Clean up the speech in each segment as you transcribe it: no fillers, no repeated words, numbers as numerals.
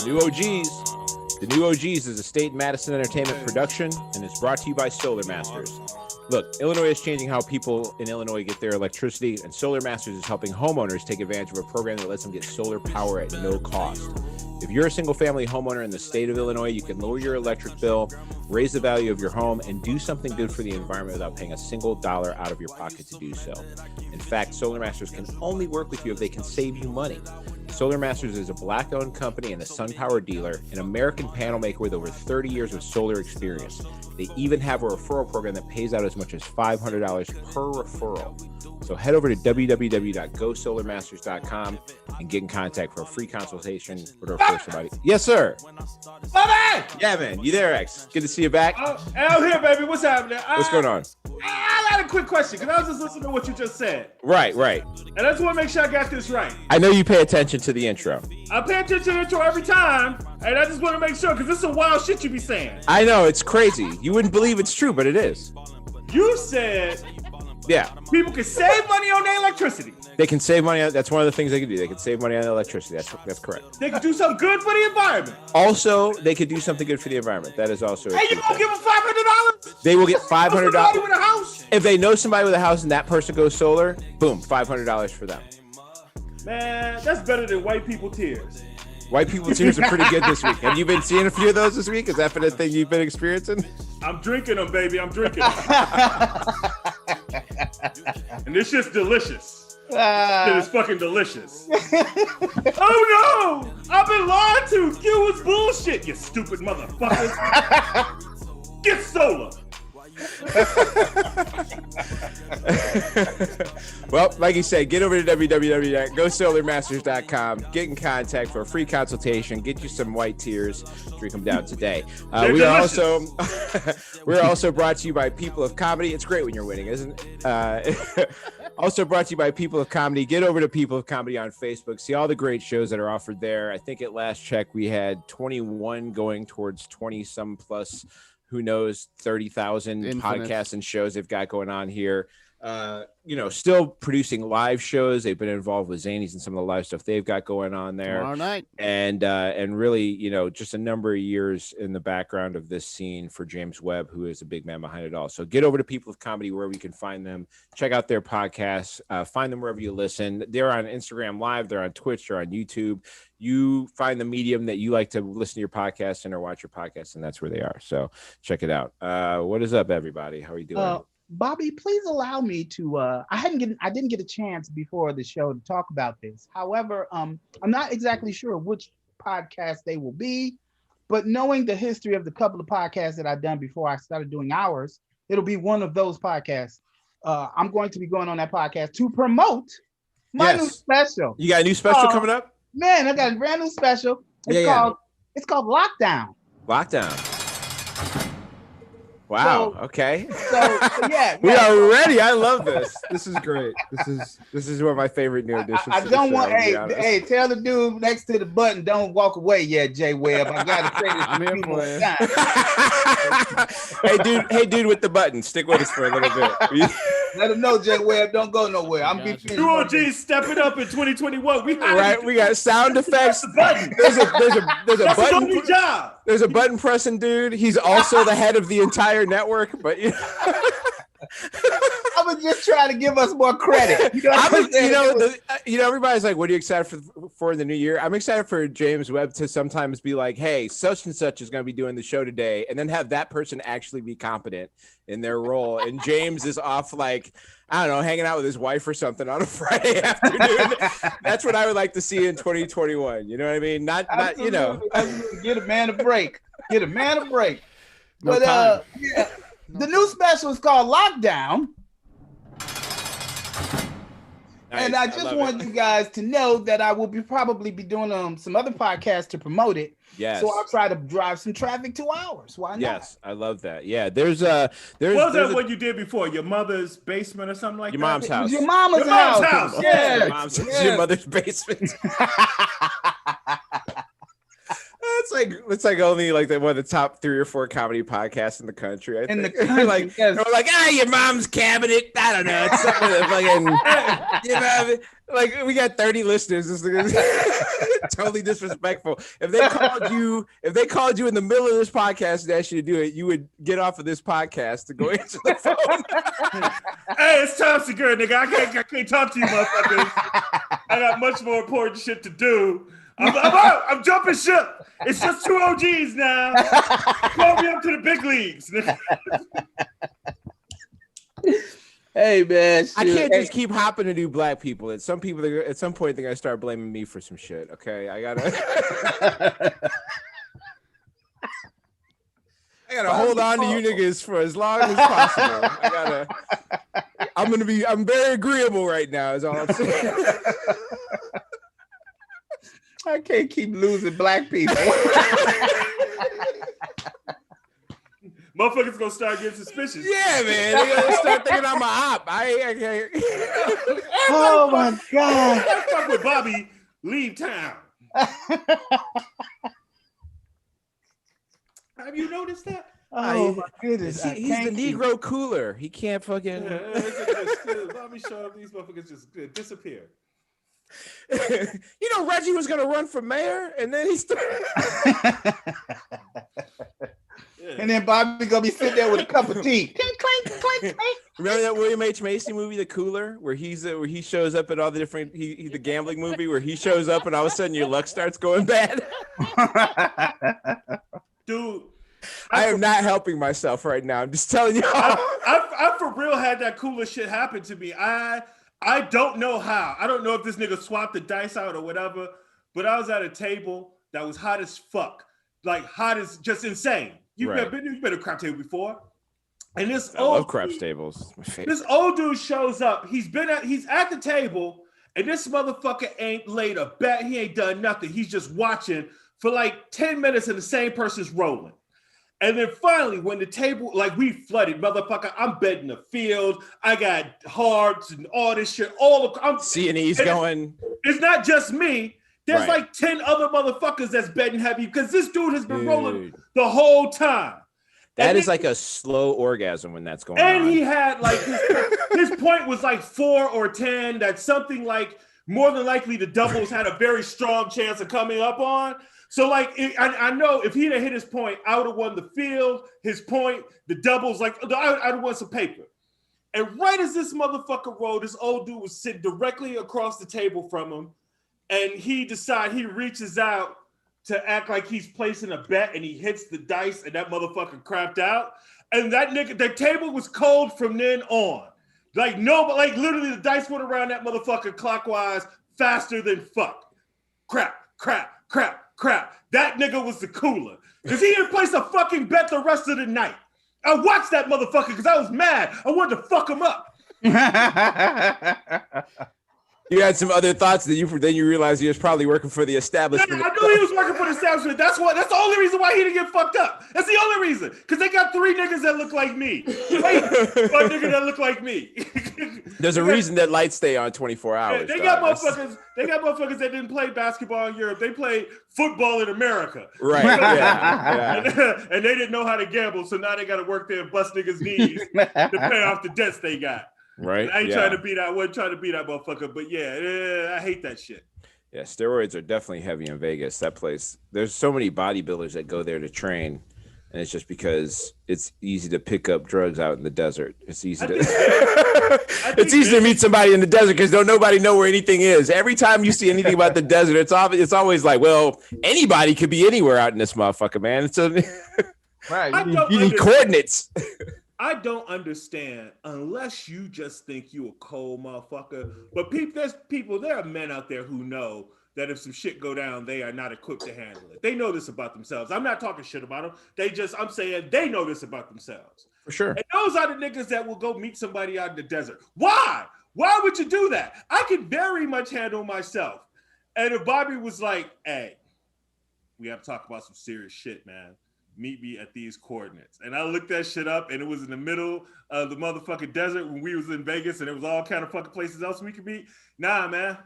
New OGs. The New OGs is a State Madison Entertainment production and is brought to you by Solar Masters. Look, Illinois is changing how people in Illinois get their electricity, and Solar Masters is helping homeowners take advantage of a program that lets them get solar power at no cost. If you're a single-family homeowner in the state of Illinois, you can lower your electric bill, raise the value of your home, and do something good for the environment without paying a single dollar out of your pocket to do so. In fact, Solar Masters can only work with you if they can save you money. Solar Masters is a Black-owned company and a SunPower dealer, an American panel maker with over 30 years of solar experience. They even have a referral program that pays out as much as $500 per referral. So head over to www.gosolarmasters.com and get in contact for a free consultation or refer somebody. Yes, sir. Bobby! Yeah, man. You there, X? Good to see you back. I'm here, baby. What's happening? What's going on? I got a quick question because I was just listening to what you just said. Right. And I just want to make sure I got this right. I know you pay attention to the intro. I pay attention to the intro every time, and I just want to make sure because this is some wild shit you be saying. I know. It's crazy. You wouldn't believe it's true, but it is. You said people can save money on their electricity. They can save money. That's one of the things they can do. They can save money on electricity. That's correct. They can do something good for the environment. Also, they could do something good for the environment. That is also. Hey, you gonna give them $500? They will get $500. With a house? If they know somebody with a house and that person goes solar, boom, $500 for them. Man, that's better than white people tears. White people tears are pretty good this week. Have you been seeing a few of those this week? Has that been a thing you've been experiencing? I'm drinking them, baby. I'm drinking them. And this shit's delicious. It is fucking delicious. Oh no! I've been lied to. Q was bullshit, you stupid motherfucker. Get solar. Well, like you said, get over to www.gosolarmasters.com. Get in contact for a free consultation. Get you some white tears. Drink them down today. We're also brought to you by People of Comedy. It's great when you're winning, isn't it? Also brought to you by People of Comedy. Get over to People of Comedy on Facebook. See all the great shows that are offered there. I think at last check we had 21 going towards 20 some plus. Who knows, 30,000 podcasts and shows they've got going on here. Still producing live shows. They've been involved with Zanies and some of the live stuff they've got going on there. Tomorrow night. And really, just a number of years in the background of this scene for James Webb, who is a big man behind it all. So get over to People of Comedy wherever you can find them. Check out their podcasts. Find them wherever you listen. They're on Instagram Live. They're on Twitch. They're on YouTube. You find the medium that you like to listen to your podcast and or watch your podcast, and that's where they are. So check it out. What is up, everybody? How are you doing? Bobby, please allow me to. I didn't get a chance before the show to talk about this. However, I'm not exactly sure which podcast they will be, but knowing the history of the couple of podcasts that I've done before I started doing ours, it'll be one of those podcasts. I'm going to be going on that podcast to promote my new special. You got a new special coming up? Man, I got a brand new special. It's called Lockdown. Wow. Okay. So we are ready. I love this. This is great. This is one of my favorite new additions. I don't want. Hey, tell the dude next to the button, don't walk away yet, Jay Webb. I gotta say this. I'm here for you. Hey, dude with the button, stick with us for a little bit. Let him know, Jay Webb, don't go nowhere. I'm beating you. OG stepping up in 2021. We got sound effects. Button. There's a button. Job. There's a button pressing dude. He's also the head of the entire network, but I was just trying to give us more credit. Everybody's like, "What are you excited for in the new year?" I'm excited for James Webb to sometimes be like, "Hey, such and such is going to be doing the show today," and then have that person actually be competent in their role. And James is off, like, I don't know, hanging out with his wife or something on a Friday afternoon. That's what I would like to see in 2021. You know what I mean? Not Get a man a break. The new special is called Lockdown. Nice. And I just want you guys to know that I will probably be doing some other podcasts to promote it. Yes. So I'll try to drive some traffic 2 hours. Why not? Yes, I love that. Yeah, there's what was that what you did before? Your mother's basement or something like your that? Mom's house. Your mama's house. Yeah. Your mother's basement. That's it's like only like one of the top 3 or 4 comedy podcasts in the country. I In think. the country, like yes. we're like, your mom's cabinet. I don't know. It's something that fucking, you know, like we got 30 listeners. This is totally disrespectful. If they called you in the middle of this podcast and asked you to do it, you would get off of this podcast to go answer the phone. Hey, it's top secret, nigga. I can't talk to you, motherfuckers. I got much more important shit to do. I'm out. I'm jumping ship. It's just 2 OGs now. Call me up to the big leagues. Hey man, I can't just keep hopping to do black people. At some point they're gonna start blaming me for some shit. Okay, I gotta hold on to you niggas for as long as possible. I'm very agreeable right now. Is all I'm saying. I can't keep losing black people. Motherfuckers gonna start getting suspicious. Yeah, man. They gonna start thinking I'm a op. I can't. Oh my god. Fuck with Bobby. Leave town. Have you noticed that? Oh my goodness. He's the Negro cooler. He can't fucking. Bobby show up. These motherfuckers just disappear. You know, Reggie was gonna run for mayor, and then he started. And then Bobby gonna be sitting there with a cup of tea. Clink, clink, clink, clink. Remember that William H. Macy movie, The Cooler, where he shows up at all the different the gambling movie where he shows up and all of a sudden your luck starts going bad. Dude, I am not helping myself right now. I'm just telling you. I for real had that cooler shit happen to me. I don't know how. I don't know if this nigga swapped the dice out or whatever, but I was at a table that was hot as fuck. Like hot as just insane. You've been to a crap table before. And this I love craps tables. My favorite. This old dude shows up. He's at the table, and this motherfucker ain't laid a bet. He ain't done nothing. He's just watching for like 10 minutes and the same person's rolling. And then finally, when the table, like we flooded, motherfucker, I'm betting the field. I got hearts and all this shit. I'm C&E's going. It's not just me. There's like 10 other motherfuckers that's betting heavy because this dude has been rolling the whole time. That is like a slow orgasm when that's going on. And he had like his point was like 4 or 10. That's something like more than likely the doubles had a very strong chance of coming up on. So like I know if he'd have hit his point, I would have won the field, his point, the doubles, like I'd have won some paper. And right as this motherfucker rolled, this old dude was sitting directly across the table from him. And he reaches out to act like he's placing a bet and he hits the dice and that motherfucker crapped out. And that nigga, the table was cold from then on. Like literally the dice went around that motherfucker clockwise faster than fuck. Crap. That nigga was the cooler. Because he didn't place a fucking bet the rest of the night. I watched that motherfucker because I was mad. I wanted to fuck him up. You had some other thoughts that then you realized he was probably working for the establishment. Yeah, I knew he was working for the establishment. That's the only reason why he didn't get fucked up. That's the only reason. Because they got 3 niggas that look like me. Wait, 1 nigga that look like me. There's a reason that lights stay on 24 hours. They got motherfuckers that didn't play basketball in Europe. They played football in America. Right. Yeah. And they didn't know how to gamble, so now they got to work there and bust niggas' knees to pay off the debts they got. Right. I wasn't trying to be that motherfucker, but yeah, I hate that shit. Yeah, steroids are definitely heavy in Vegas. That place, there's so many bodybuilders that go there to train, and it's just because it's easy to pick up drugs out in the desert. It's easy to meet somebody in the desert because nobody know where anything is. Every time you see anything about the desert, it's always like, well, anybody could be anywhere out in this motherfucker, man. Right. You need coordinates. I don't understand unless you just think you a cold motherfucker. But there are men out there who know that if some shit go down, they are not equipped to handle it. They know this about themselves. I'm not talking shit about them. I'm saying they know this about themselves. For sure. And those are the niggas that will go meet somebody out in the desert. Why? Why would you do that? I can very much handle myself. And if Bobby was like, hey, we have to talk about some serious shit, man. Meet me at these coordinates. And I looked that shit up and it was in the middle of the motherfucking desert when we was in Vegas and there was all kind of fucking places else we could meet. Nah, man.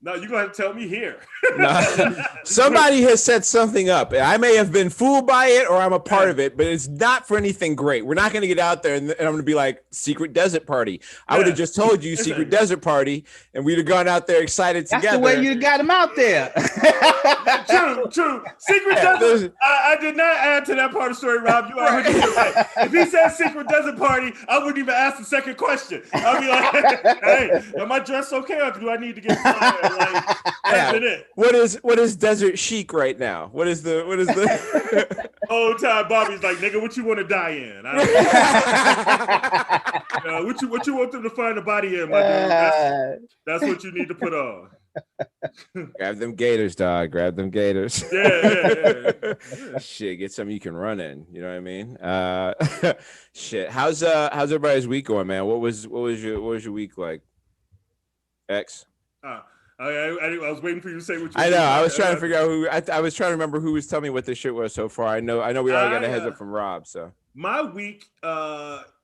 No, you're gonna have to tell me here. No. Somebody has set something up. I may have been fooled by it, or I'm a part of it, but it's not for anything great. We're not going to get out there and I'm going to be like secret desert party. I would have just told you secret desert party, and we'd have gone out there excited together. That's the way you got him out there. True. Secret desert. I did not add to that part of the story, Rob. You are 100% right. If he said secret desert party, I wouldn't even ask the second question. I'd be like, hey, am I dressed okay, or do I need to get somewhere? Like, that's it. What is desert chic right now? What is the old time Bobby's like, nigga, what you want to die in? What you want them to find a body in, my dude? That's what you need to put on. Grab them gators, dog. Grab them gators. Yeah. Shit, get something you can run in. You know what I mean? Shit. How's everybody's week going, man? What was your week like? X. I was waiting for you to say what you. I know. I was trying to figure out who. I was trying to remember who was telling me what this shit was so far. I know. We already got a heads up from Rob. So my week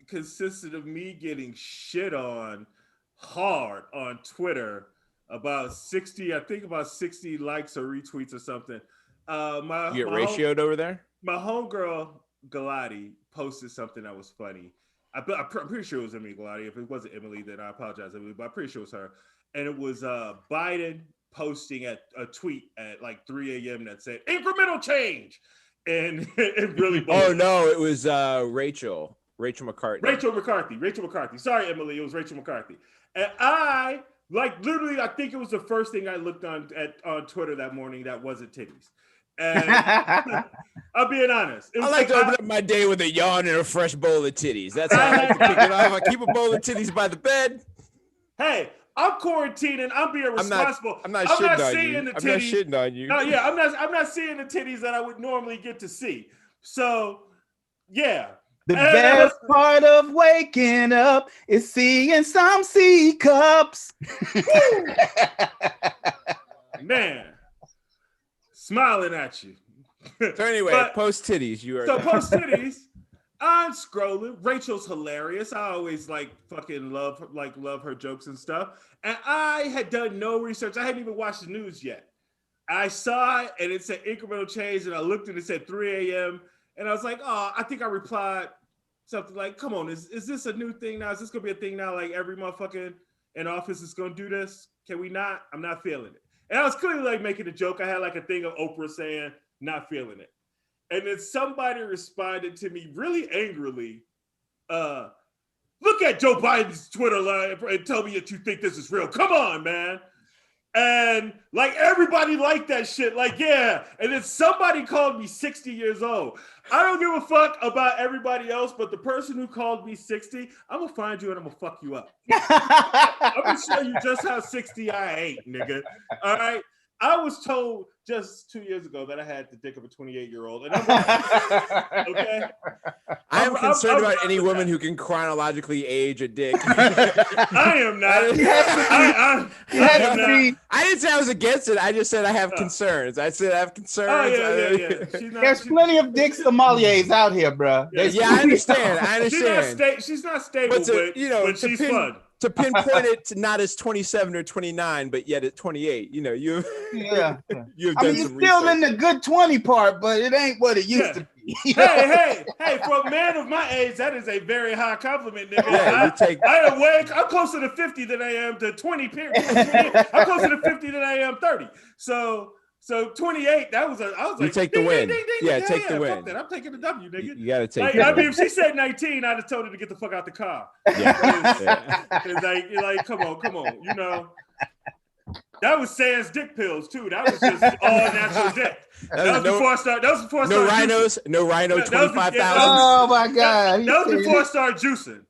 consisted of me getting shit on hard on Twitter about 60 likes or retweets or something. You get ratioed over there. My homegirl Galati posted something that was funny. I'm pretty sure it was Emily Galati. If it wasn't Emily, then I apologize, Emily. But I'm pretty sure it was her. And it was Biden posting a tweet at like 3 a.m. that said incremental change, and it really. Oh no, it was Rachel McCarthy. Rachel McCarthy. Sorry, Emily, it was Rachel McCarthy. And I literally, I think it was the first thing I looked on Twitter that morning that wasn't titties. And I'm being honest. I like to open up my day with a yawn and a fresh bowl of titties. That's how I like to kick it off. I keep a bowl of titties by the bed. Hey, I'm quarantining. I'm being responsible. I'm not shitting on you. No, yeah, I'm not seeing the titties that I would normally get to see. So, yeah. The best part of waking up is seeing some C cups. Man, smiling at you. So anyway, post titties. Post titties. I'm scrolling. Rachel's hilarious. I always fucking love her jokes and stuff. And I had done no research. I hadn't even watched the news yet. I saw it and it said incremental change, and I looked and it said 3 a.m. And I was like, oh, I think I replied something like, come on, is this a new thing now? Is this gonna be a thing now? Like every motherfucker in office is gonna do this? Can we not? I'm not feeling it. And I was clearly making a joke. I had a thing of Oprah saying, not feeling it. And then somebody responded to me really angrily, look at Joe Biden's Twitter line and tell me that you think this is real. Come on, man. And everybody liked that shit. Yeah. And then somebody called me 60 years old. I don't give a fuck about everybody else, but the person who called me 60, I'm going to find you and I'm going to fuck you up. I'm going to show you just how 60 I ain't, nigga. All right. I was told just 2 years ago that I had the dick of a 28-year-old. And okay? I'm concerned about any woman who can chronologically age a dick. I am not. I didn't say I was against it. I just said I have concerns. I said I have concerns. Oh, yeah. There's plenty of dick sommeliers out here, bro. Yeah, I understand. She's not stable, but she's fun. To pinpoint it to not as 27 or 29, but yet at 28, you've you're some still in the good 20 part, but it ain't what it used to be. Hey, for a man of my age, that is a very high compliment, nigga. Yeah, I'm closer to 50 than I am to 20. Period. I'm closer to 50 than I am 30. So 28, I was like, take the win. Take the win. Fuck that. I'm taking the W, nigga. You gotta take. I mean, if she said 19, I'd have told her to get the fuck out the car. Yeah. It's come on, That was Sans dick pills too. That was just all natural dick. That was before I started. No rhinos. No rhino. 25,000. Oh my god. That was before I started juicing.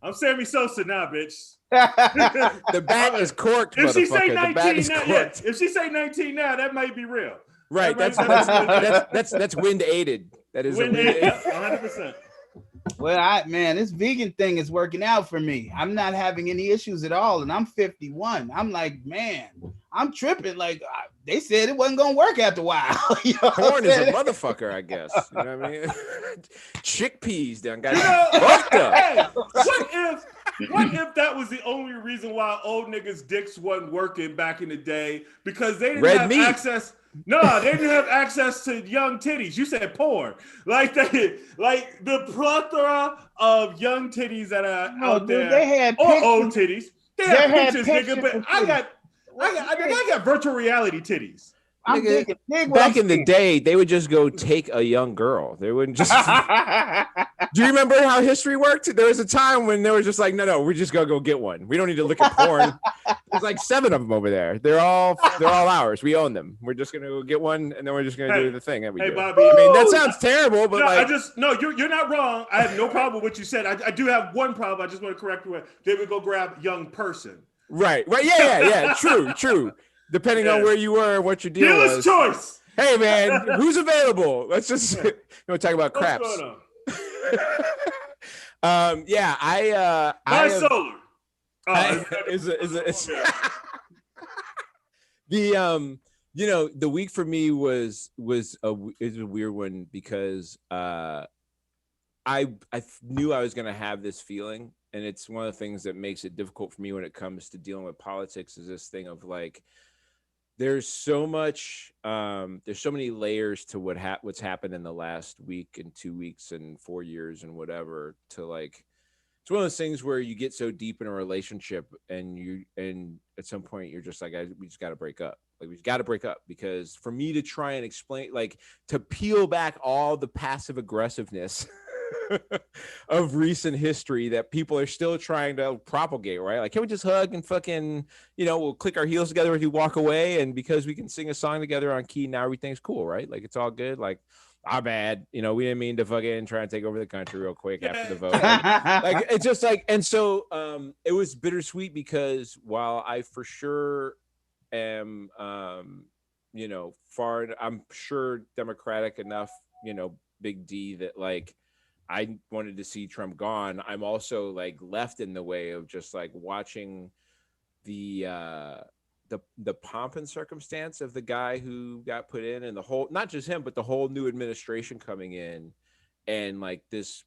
I'm Sammy Sosa now, bitch. The bat is corked. If she say 19 now, if she say 19 now, that might be real. Right. That's wind aided. That is wind aided. 100%. Well, this vegan thing is working out for me. I'm not having any issues at all, and I'm 51. I'm like, man, I'm tripping. They said it wasn't gonna work after a while. Corn is a motherfucker, I guess. You know what I mean? Chickpeas done got fucked up. Hey, what if What if that was the only reason why old niggas' dicks wasn't working back in the day? Because they didn't have access. No, they didn't have access to young titties. You said porn. Like the plethora of young titties that are out there. They had old titties. They had pictures, nigga. But I got virtual reality titties. Back in the day, they would just go take a young girl. They wouldn't just. Do you remember how history worked? There was a time when they were just like, no, we're just gonna go get one. We don't need to look at porn. There's like 7 of them over there. They're all ours. We own them. We're just gonna go get one, and then we're just gonna do the thing that we do. Bobby, I mean, that sounds terrible, but you're not wrong. I have no problem with what you said. I do have one problem. I just want to correct you. They would go grab young person. Right. Yeah. True. Depending on where you were and what your deal was. Choice. Hey man, who's available? Let's just talk about craps. What's going on? My solar. The week for me is a weird one because I knew I was gonna have this feeling, and it's one of the things that makes it difficult for me when it comes to dealing with politics. Is this thing of like, there's so many layers to what's happened in the last week and 2 weeks and 4 years and whatever, to like, it's one of those things where you get so deep in a relationship and at some point you're just like, we just got to break up. Like, we got to break up, because for me to try and explain, like, to peel back all the passive aggressiveness of recent history that people are still trying to propagate, right? Like, can we just hug and fucking, we'll click our heels together as we walk away, and because we can sing a song together on key, now everything's cool, right? Like, it's all good. Like, our bad, we didn't mean to fucking try and take over the country real quick after the vote. Like it's just like, and so it was bittersweet, because while I for sure am I'm sure democratic enough, big D, that like I wanted to see Trump gone, I'm also like left in the way of just like watching the pomp and circumstance of the guy who got put in, and the whole, not just him, but the whole new administration coming in, and like this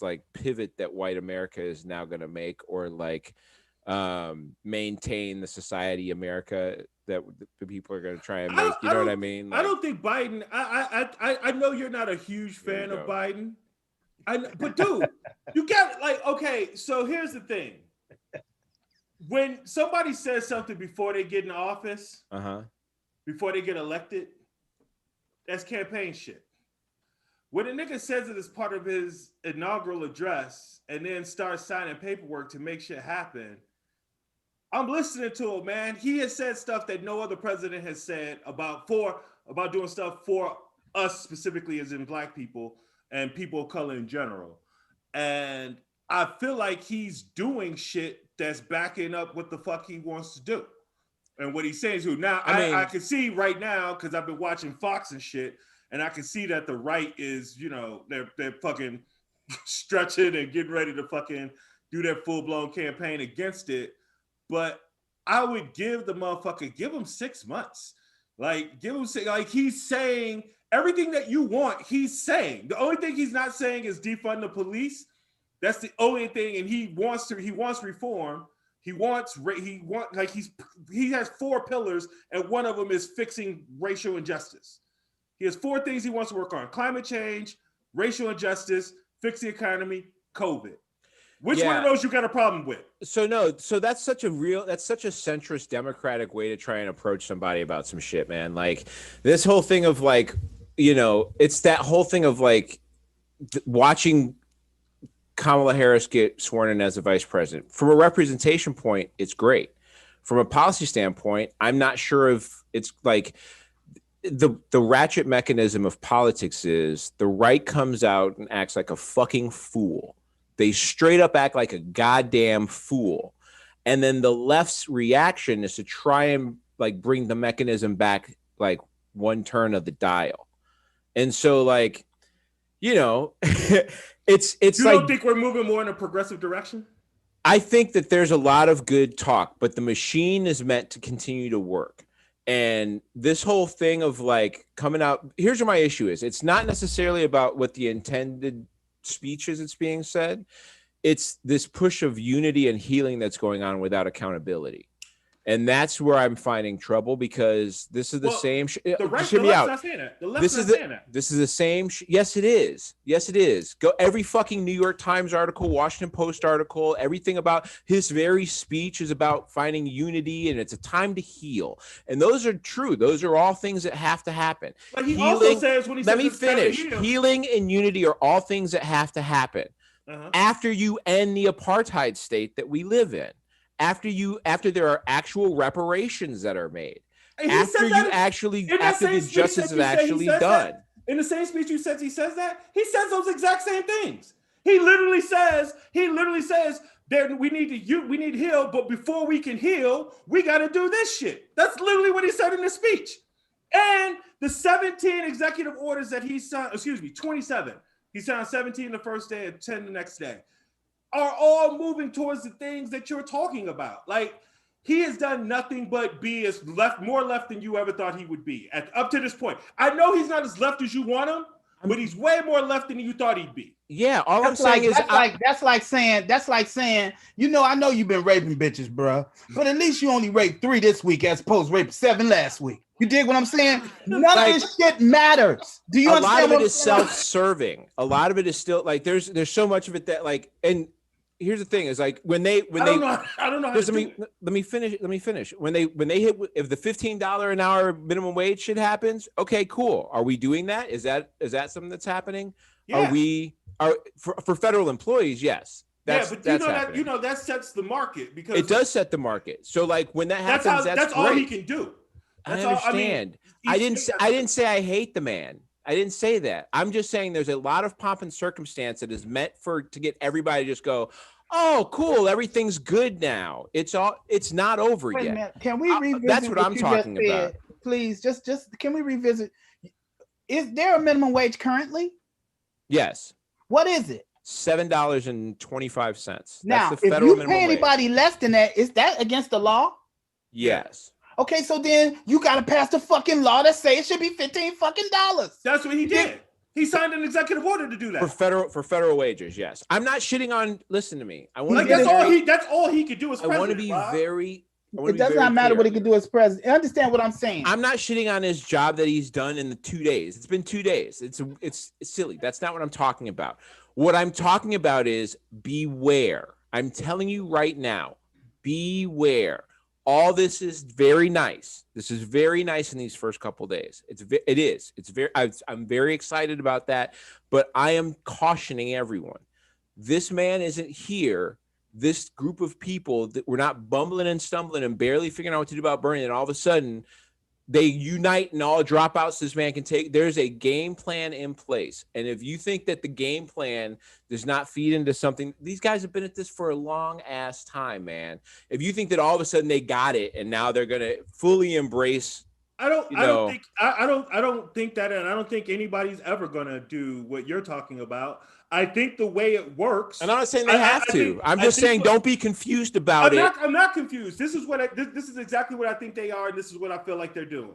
like pivot that white America is now going to make, or like maintain the society America that the people are going to try and make. You know what I mean? Like, I don't think Biden. I know you're not a huge fan of Biden. But dude, you got okay. So here's the thing: when somebody says something before they get in office, before they get elected, that's campaign shit. When a nigga says it as part of his inaugural address and then starts signing paperwork to make shit happen, I'm listening to him, man. He has said stuff that no other president has said about doing stuff for us specifically, as in Black people and people of color in general. And I feel like he's doing shit that's backing up what the fuck he wants to do and what he's saying to. Now, I can see right now, because I've been watching Fox and shit, and I can see that the right is, they're fucking stretching and getting ready to fucking do their full-blown campaign against it. But I would give him 6 months. Like, he's saying everything that you want, he's saying. The only thing he's not saying is defund the police. That's the only thing, and he wants reform. He has 4 pillars, and one of them is fixing racial injustice. He has 4 things he wants to work on: climate change, racial injustice, fix the economy, COVID. Which one of those you got a problem with? So that's such a centrist Democratic way to try and approach somebody about some shit, man. Like, this whole thing of like, it's that whole thing of like watching Kamala Harris get sworn in as a vice president. From a representation point, it's great. From a policy standpoint, I'm not sure if it's like the ratchet mechanism of politics is the right comes out and acts like a fucking fool. They straight up act like a goddamn fool. And then the left's reaction is to try and like bring the mechanism back like one turn of the dial. And so like, it's you don't think we're moving more in a progressive direction? I think that there's a lot of good talk, but the machine is meant to continue to work. And this whole thing of like coming out, here's where my issue is. It's not necessarily about what the intended speech is it's being said. it's this push of unity and healing that's going on without accountability. And that's where I'm finding trouble, because this is the same. The right, just hear the me left's out. not saying that. The left's not saying that. This is the same. Yes, it is. Yes, it is. Go every fucking New York Times article, Washington Post article, everything about his very speech is about finding unity, and it's a time to heal. And those are true. Those are all things that have to happen. But he also says when he let says me finish. Healing and unity are all things that have to happen after you end the apartheid state that we live in. After there are actual reparations that are made, after the justice is actually done. In the same speech you said he says that, he says those exact same things. He literally says that we need to heal, but before we can heal, we got to do this shit. That's literally what he said in the speech. And the 17 executive orders that he signed, 27. He signed 17 the first day and 10 the next day, are all moving towards the things that you're talking about. Like, he has done nothing but be as more left than you ever thought he would be up to this point. I know he's not as left as you want him, but he's way more left than you thought he'd be. Yeah, I'm saying is that's like saying, you know, I know you've been raping bitches, bro, but at least you only raped 3 this week as opposed to raping 7 last week. You dig what I'm saying? None of this shit matters. Do you understand? A lot of it is self-serving. A lot of it is still like there's so much of it that like, and here's the thing is like I don't know let me finish. When they hit, if the $15 an hour minimum wage shit happens, okay, cool. Are we doing that? Is that something that's happening? Yeah. Are for federal employees? Yes. That's that sets the market, because it does set the market. So like when that happens, that's all he can do. I understand. I didn't say I hate the man. I didn't say that. I'm just saying there's a lot of pomp and circumstance that is meant to get everybody to just go, oh, cool, everything's good now. It's not over yet. Man, can we revisit? That's what I'm talking about. Please, just can we revisit? Is there a minimum wage currently? Yes. What is it? $7.25. Now, if you pay anybody less than that, is that against the law? Yes. Okay, so then you got to pass the fucking law that say it should be $15 fucking. That's what he did. He signed an executive order to do that for federal wages. Yes, I'm not shitting on. Listen to me. I want that's all he could do as president. I want to be very. It does not matter what he can do as president. Understand what I'm saying? I'm not shitting on his job that he's done in the 2 days. It's been 2 days. It's silly. That's not what I'm talking about. What I'm talking about is beware. I'm telling you right now, beware. All this is very nice. This is very nice in these first couple of days. It is. It's very. I'm very excited about that. But I am cautioning everyone. This man isn't here. This group of people that we're not bumbling and stumbling and barely figuring out what to do about Bernie, and all of a sudden they unite and all dropouts this man can take. There's a game plan in place. And if you think that the game plan does not feed into something, these guys have been at this for a long ass time, man. If you think that all of a sudden they got it and now they're going to fully embrace, I don't think that, and I don't think anybody's ever going to do what you're talking about. I think the way it works, and I'm not saying they have to. I'm just saying don't be confused about it. I'm not confused. This is this is exactly what I think they are, and this is what I feel like they're doing.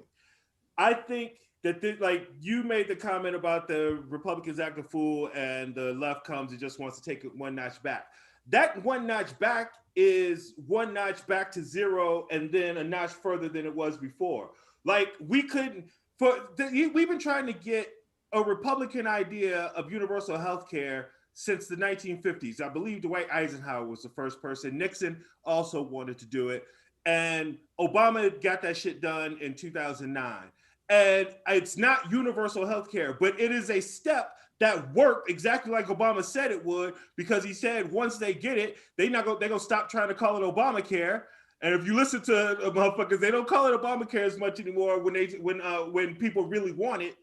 I think that like you made the comment about the Republicans act a fool and the left comes and just wants to take it one notch back. That one notch back is one notch back to zero, and then a notch further than it was before. Like we've been trying to get a Republican idea of universal health care since the 1950s. I believe Dwight Eisenhower was the first person. Nixon also wanted to do it. And Obama got that shit done in 2009. And it's not universal health care, but it is a step that worked exactly like Obama said it would, because he said once they get it, they're gonna stop trying to call it Obamacare. And if you listen to motherfuckers, they don't call it Obamacare as much anymore when people really want it.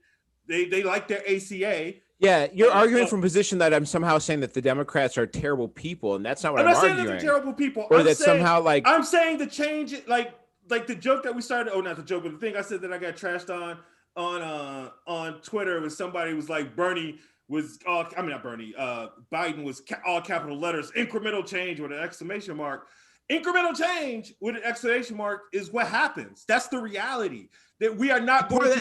They like their ACA. Yeah, you're arguing from a position that I'm somehow saying that the Democrats are terrible people, and that's not what I'm arguing. I'm not saying that they're terrible people. I'm saying the change, like the joke that we started. Oh, not the joke, but the thing I said that I got trashed on Twitter was somebody was like Biden was all capital letters, incremental change with an exclamation mark. Incremental change with an exclamation mark is what happens. That's the reality. That we are not going part of to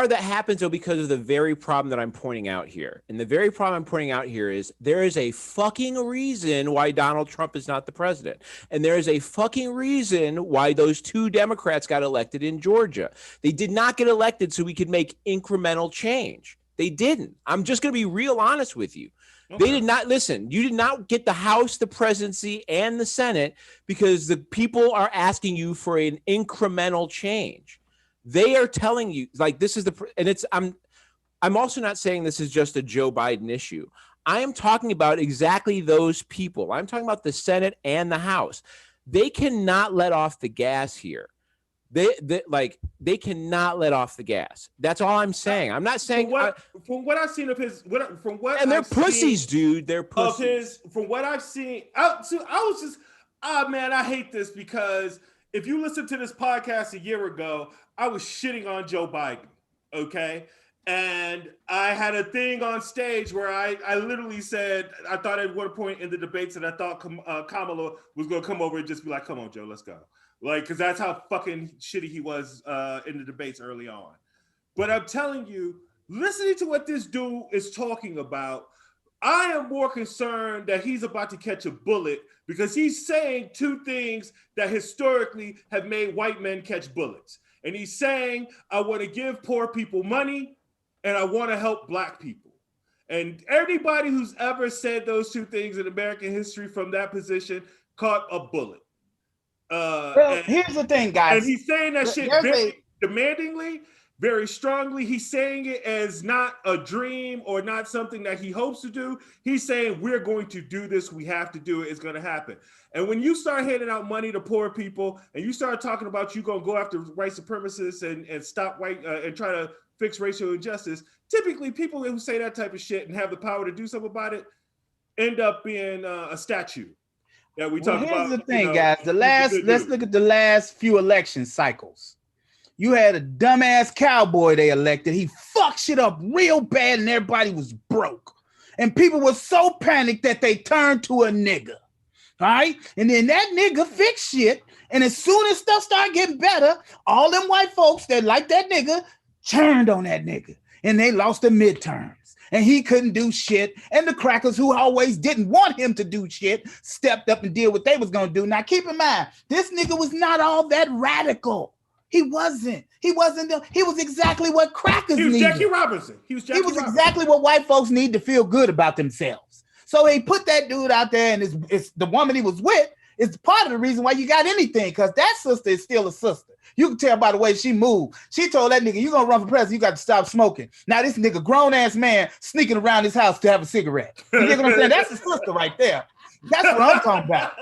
that happens though because of the very problem that I'm pointing out here. And the very problem I'm pointing out here is there is a fucking reason why Donald Trump is not the president. And there is a fucking reason why those two Democrats got elected in Georgia. They did not get elected so we could make incremental change. They didn't. I'm just going to be real honest with you. Okay. They did not listen. You did not get the House, the presidency, and the Senate because the people are asking you for an incremental change. They are telling you like this is and it's I'm also not saying this is just a Joe Biden issue. I am talking about exactly those people. I'm talking about the Senate and the House. They cannot let off the gas here. They cannot let off the gas. That's all I'm saying. I'm not saying from what I've seen of his from what and they're I've pussies, seen dude. They're pussies. From what I've seen, I was just man, I hate this because if you listen to this podcast a year ago, I was shitting on Joe Biden, okay? And I had a thing on stage where I literally said, I thought at one point in the debates that I thought Kamala was going to come over and just be like, come on, Joe, let's go. Like, because that's how fucking shitty he was in the debates early on. But I'm telling you, listening to what this dude is talking about, I am more concerned that he's about to catch a bullet because he's saying two things that historically have made white men catch bullets. And he's saying, I want to give poor people money and I want to help black people. And anybody who's ever said those two things in American history from that position caught a bullet. Here's the thing, guys. And he's saying that shit very demandingly, very strongly. He's saying it as not a dream or not something that he hopes to do. He's saying we're going to do this. We have to do it. It's going to happen. And when you start handing out money to poor people and you start talking about you going to go after white supremacists and stop white and try to fix racial injustice, typically people who say that type of shit and have the power to do something about it end up being a statue. Yeah, we talk about. Here's the thing, guys. Let's look at the last few election cycles. You had a dumbass cowboy they elected. He fucked shit up real bad and everybody was broke. And people were so panicked that they turned to a nigga. All right? And then that nigga fixed shit. And as soon as stuff started getting better, all them white folks that like that nigga turned on that nigga. And they lost the midterms. And he couldn't do shit. And the crackers who always didn't want him to do shit stepped up and did what they was going to do. Now, keep in mind, this nigga was not all that radical. He wasn't. He was exactly what crackers needed. He was Jackie Robinson. He was exactly what white folks need to feel good about themselves. So he put that dude out there, and it's the woman he was with is part of the reason why you got anything, because that sister is still a sister. You can tell by the way she moved. She told that nigga, you gonna run for president, you got to stop smoking. Now this nigga, grown-ass man, sneaking around his house to have a cigarette. You get what I'm saying? That's the sister right there. That's what I'm talking about.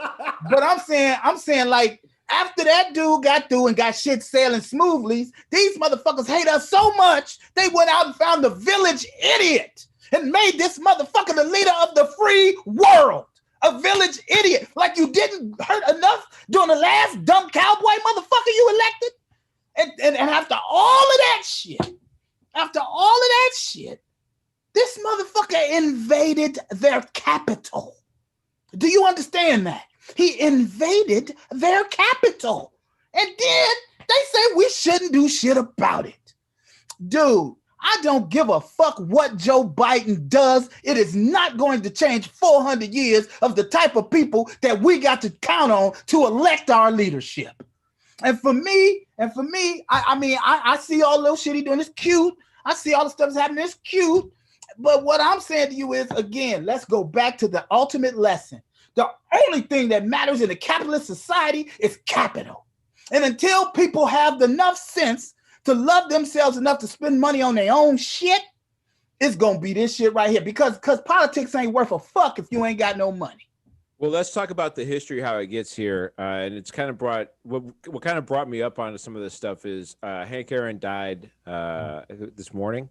But I'm saying like, after that dude got through and got shit sailing smoothly, these motherfuckers hate us so much, they went out and found the village idiot and made this motherfucker the leader of the free world. A village idiot. Like you didn't hurt enough during the last dumb cowboy motherfucker you elected? And after all of that shit, this motherfucker invaded their capital. Do you understand that? He invaded their capital. And then they say we shouldn't do shit about it. Dude, I don't give a fuck what Joe Biden does. It is not going to change 400 years of the type of people that we got to count on to elect our leadership. And for me, I see all the little shit he doing. It's cute. I see all the stuff that's happening. It's cute. But what I'm saying to you is, again, let's go back to the ultimate lesson. The only thing that matters in a capitalist society is capital. And until people have enough sense to love themselves enough to spend money on their own shit, it's gonna be this shit right here. Because politics ain't worth a fuck if you ain't got no money. Well, let's talk about the history, how it gets here. And it's kind of what kind of brought me up onto some of this stuff is Hank Aaron died this morning.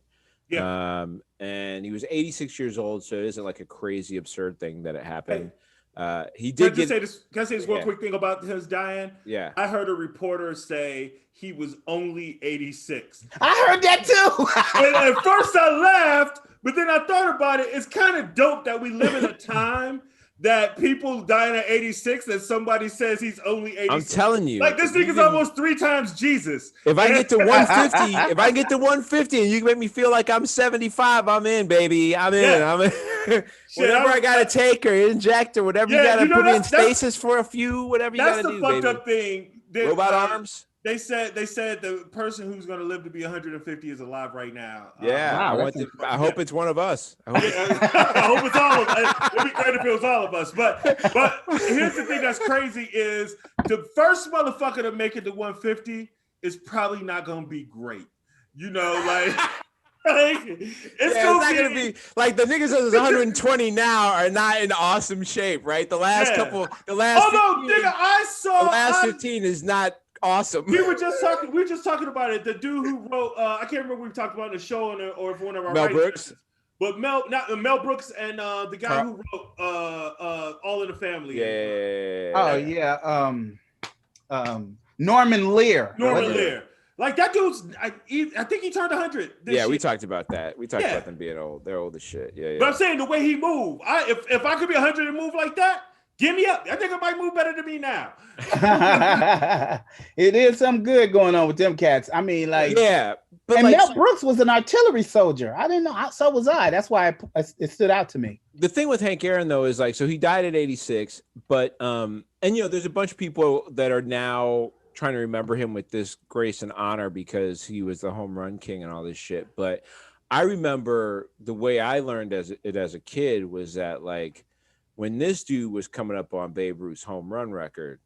Yeah. And he was 86 years old, so it isn't like a crazy, absurd thing that it happened. He did Can I say this one quick thing about his dying? Yeah. I heard a reporter say he was only 86. I heard that too. And at first I laughed, but then I thought about it. It's kind of dope that we live in a time that people dying at 86 that somebody says he's only 86. I'm telling you, like this nigga's almost 3 times Jesus. If I get to 150, if I get to 150 and you make me feel like I'm 75, I'm in, baby. I'm in. Yeah. I'm in. Whatever I gotta take or inject or whatever you gotta put me in stasis for a few, whatever you gotta do. That's the fucked up thing. Robot arms. They said the person who's going to live to be 150 is alive right now. Yeah, I hope it's one of us. I hope it's all of us. It'd be great if it was all of us. But here's the thing that's crazy is the first motherfucker to make it to 150 is probably not going to be great. You know, like it's not gonna be like the niggas that's 120 now are not in awesome shape, right? The last 15 15 is not awesome. We were just talking about it. The dude who wrote, I can't remember if we talked about it in the show or if one of our Mel Brooks. But Mel Brooks and the guy who wrote All in the Family. Norman Lear. Like that dude's, I think he turned 100. We talked about that. We talked about them being old. They're old as shit. Yeah. But I'm saying the way he moved, if I could be 100 and move like that, give me up. I think I might move better than me now. It is some good going on with them cats. I mean, like, yeah. But and Mel Brooks was an artillery soldier. I didn't know. So was I. That's why it stood out to me. The thing with Hank Aaron though is like, so he died at 86, but and there's a bunch of people that are now trying to remember him with this grace and honor because he was the home run king and all this shit. But I remember the way I learned as a kid was that like when this dude was coming up on Babe Ruth's home run record,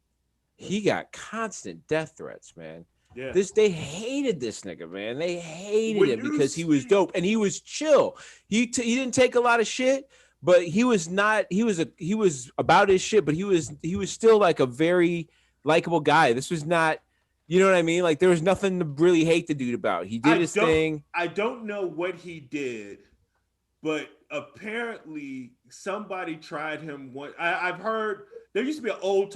he got constant death threats, man. Yeah. They hated this nigga, man. They hated him because he was dope and he was chill. He didn't take a lot of shit, but he was about his shit, but he was still like a very likable guy. This was not, you know what I mean? Like there was nothing to really hate the dude about. He did his thing. I don't know what he did, but apparently somebody tried him. I've heard there used to be an old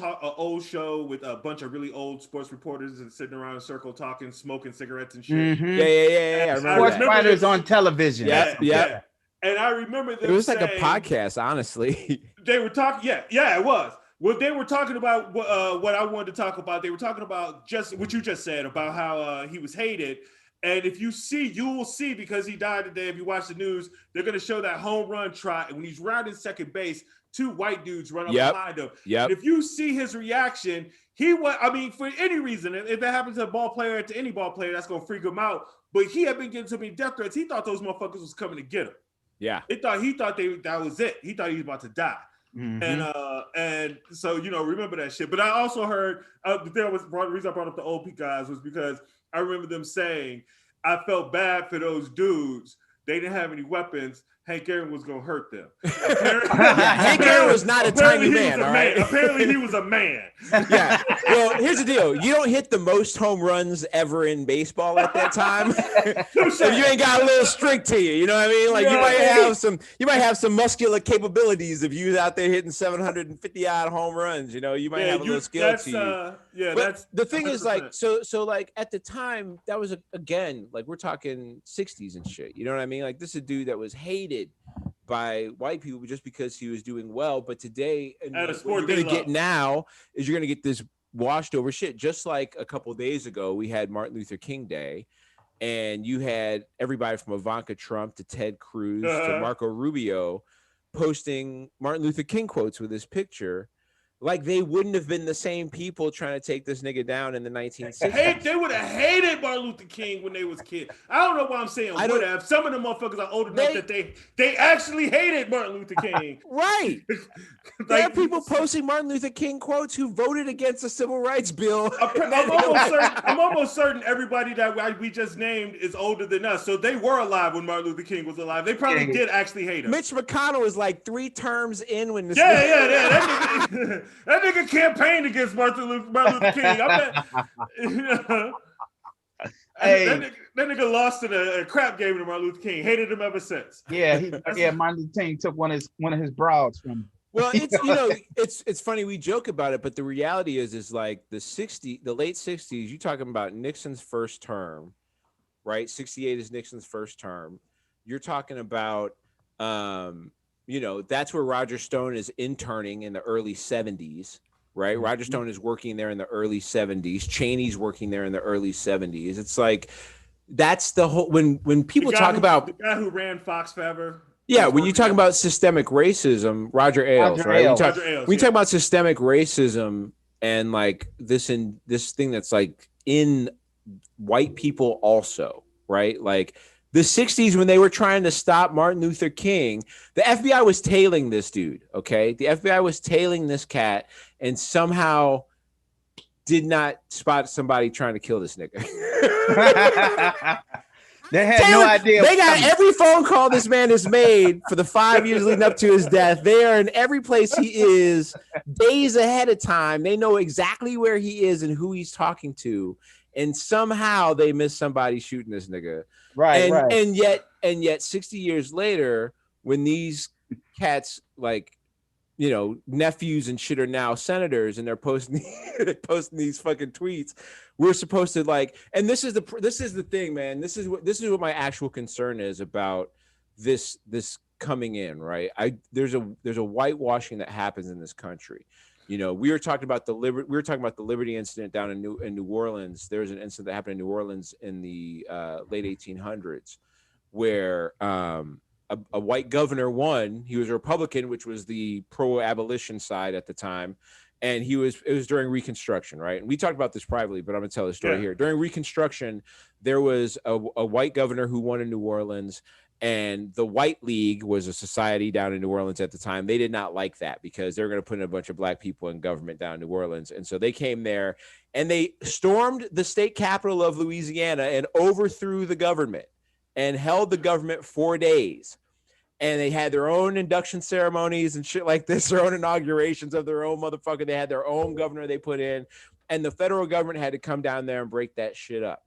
show with a bunch of really old sports reporters and sitting around in a circle talking, smoking cigarettes and shit. Mm-hmm. Yeah. Sports fighters on television. Yeah. And I remember them. It was like a podcast, honestly. They were talking. Yeah, it was. Well, they were talking about what I wanted to talk about. They were talking about just what you just said about how he was hated. And if you will see because he died today. If you watch the news, they're going to show that home run trot. And when he's rounding second base, 2 white dudes run up behind him. Yep. And if you see his reaction, for any reason, if it happens to a ball player, to any ball player, that's going to freak him out. But he had been getting so many death threats. He thought those motherfuckers was coming to get him. Yeah. He thought that was it. He thought he was about to die. Mm-hmm. And so remember that shit. But I also heard the reason I brought up the OP guys was because I remember them saying I felt bad for those dudes. They didn't have any weapons. Hank Aaron was gonna hurt them. Hank Aaron was not a tiny man. All right. Apparently he was a man. Yeah. Well, here's the deal. You don't hit the most home runs ever in baseball at that time. If you ain't got a little streak to you, you know what I mean? Like you might have some muscular capabilities if you was out there hitting 750 odd home runs. You might have a little skill to you. But the thing 100%. Is like so like at the time that was again like we're talking 60s and shit. You know what I mean? Like this is a dude that was hated by white people just because he was doing well. But today, what you're going to get now is you're going to get this washed over shit. Just like a couple of days ago, we had Martin Luther King Day, and you had everybody from Ivanka Trump to Ted Cruz to Marco Rubio posting Martin Luther King quotes with his picture. Like they wouldn't have been the same people trying to take this nigga down in the 1960s. They would have hated Martin Luther King when they was kids. I don't know why I'm saying would have. Some of them motherfuckers are old enough that they actually hated Martin Luther King. Right. There are people posting Martin Luther King quotes who voted against the Civil Rights Bill. I'm almost certain everybody that we just named is older than us. So they were alive when Martin Luther King was alive. They probably did actually hate him. Mitch McConnell was like 3 terms in when this. That nigga campaigned against Martin Luther King. I bet. That nigga lost in a crap game to Martin Luther King. Hated him ever since. Yeah, Martin Luther King took one of his broads from him. Well, it's funny we joke about it, but the reality is like the late 60s. You talking about Nixon's first term, right? 68 is Nixon's first term. You're talking about that's where Roger Stone is interning in the early 70s, right? Mm-hmm. Roger Stone is working there in the early 70s. Cheney's working there in the early 70s. It's like, that's the whole, when people talk about the guy who ran Fox forever. Yeah, when you talk about systemic racism, Roger Ailes, right? When you talk about systemic racism and like this thing that's like in white people also, right? Like the 60s when they were trying to stop Martin Luther King, the FBI was tailing this dude, okay? The FBI was tailing this cat and somehow did not spot somebody trying to kill this nigga. They had no idea. They got every phone call this man has made for the 5 years leading up to his death. They are in every place he is days ahead of time. They know exactly where he is and who he's talking to. And somehow they miss somebody shooting this nigga. Right. And yet 60 years later, when these cats like, nephews and shit are now senators and they're posting these fucking tweets. We're supposed to like, and this is the thing, man. This is what my actual concern is about this coming in, right? There's a whitewashing that happens in this country. We were talking about the Liberty incident down in New Orleans. There was an incident that happened in New Orleans in the late 1800s where a white governor won. He was a Republican, which was the pro-abolition side at the time. And it was during Reconstruction, right? And we talked about this privately, but I'm going to tell the story here. During Reconstruction, there was a white governor who won in New Orleans, and the White League was a society down in New Orleans at the time. They did not like that because they were going to put in a bunch of black people in government down in New Orleans. And so they came there and they stormed the state capital of Louisiana and overthrew the government and held the government 4 days. And they had their own induction ceremonies and shit like this, their own inaugurations of their own motherfucker. They had their own governor they put in. And the federal government had to come down there and break that shit up.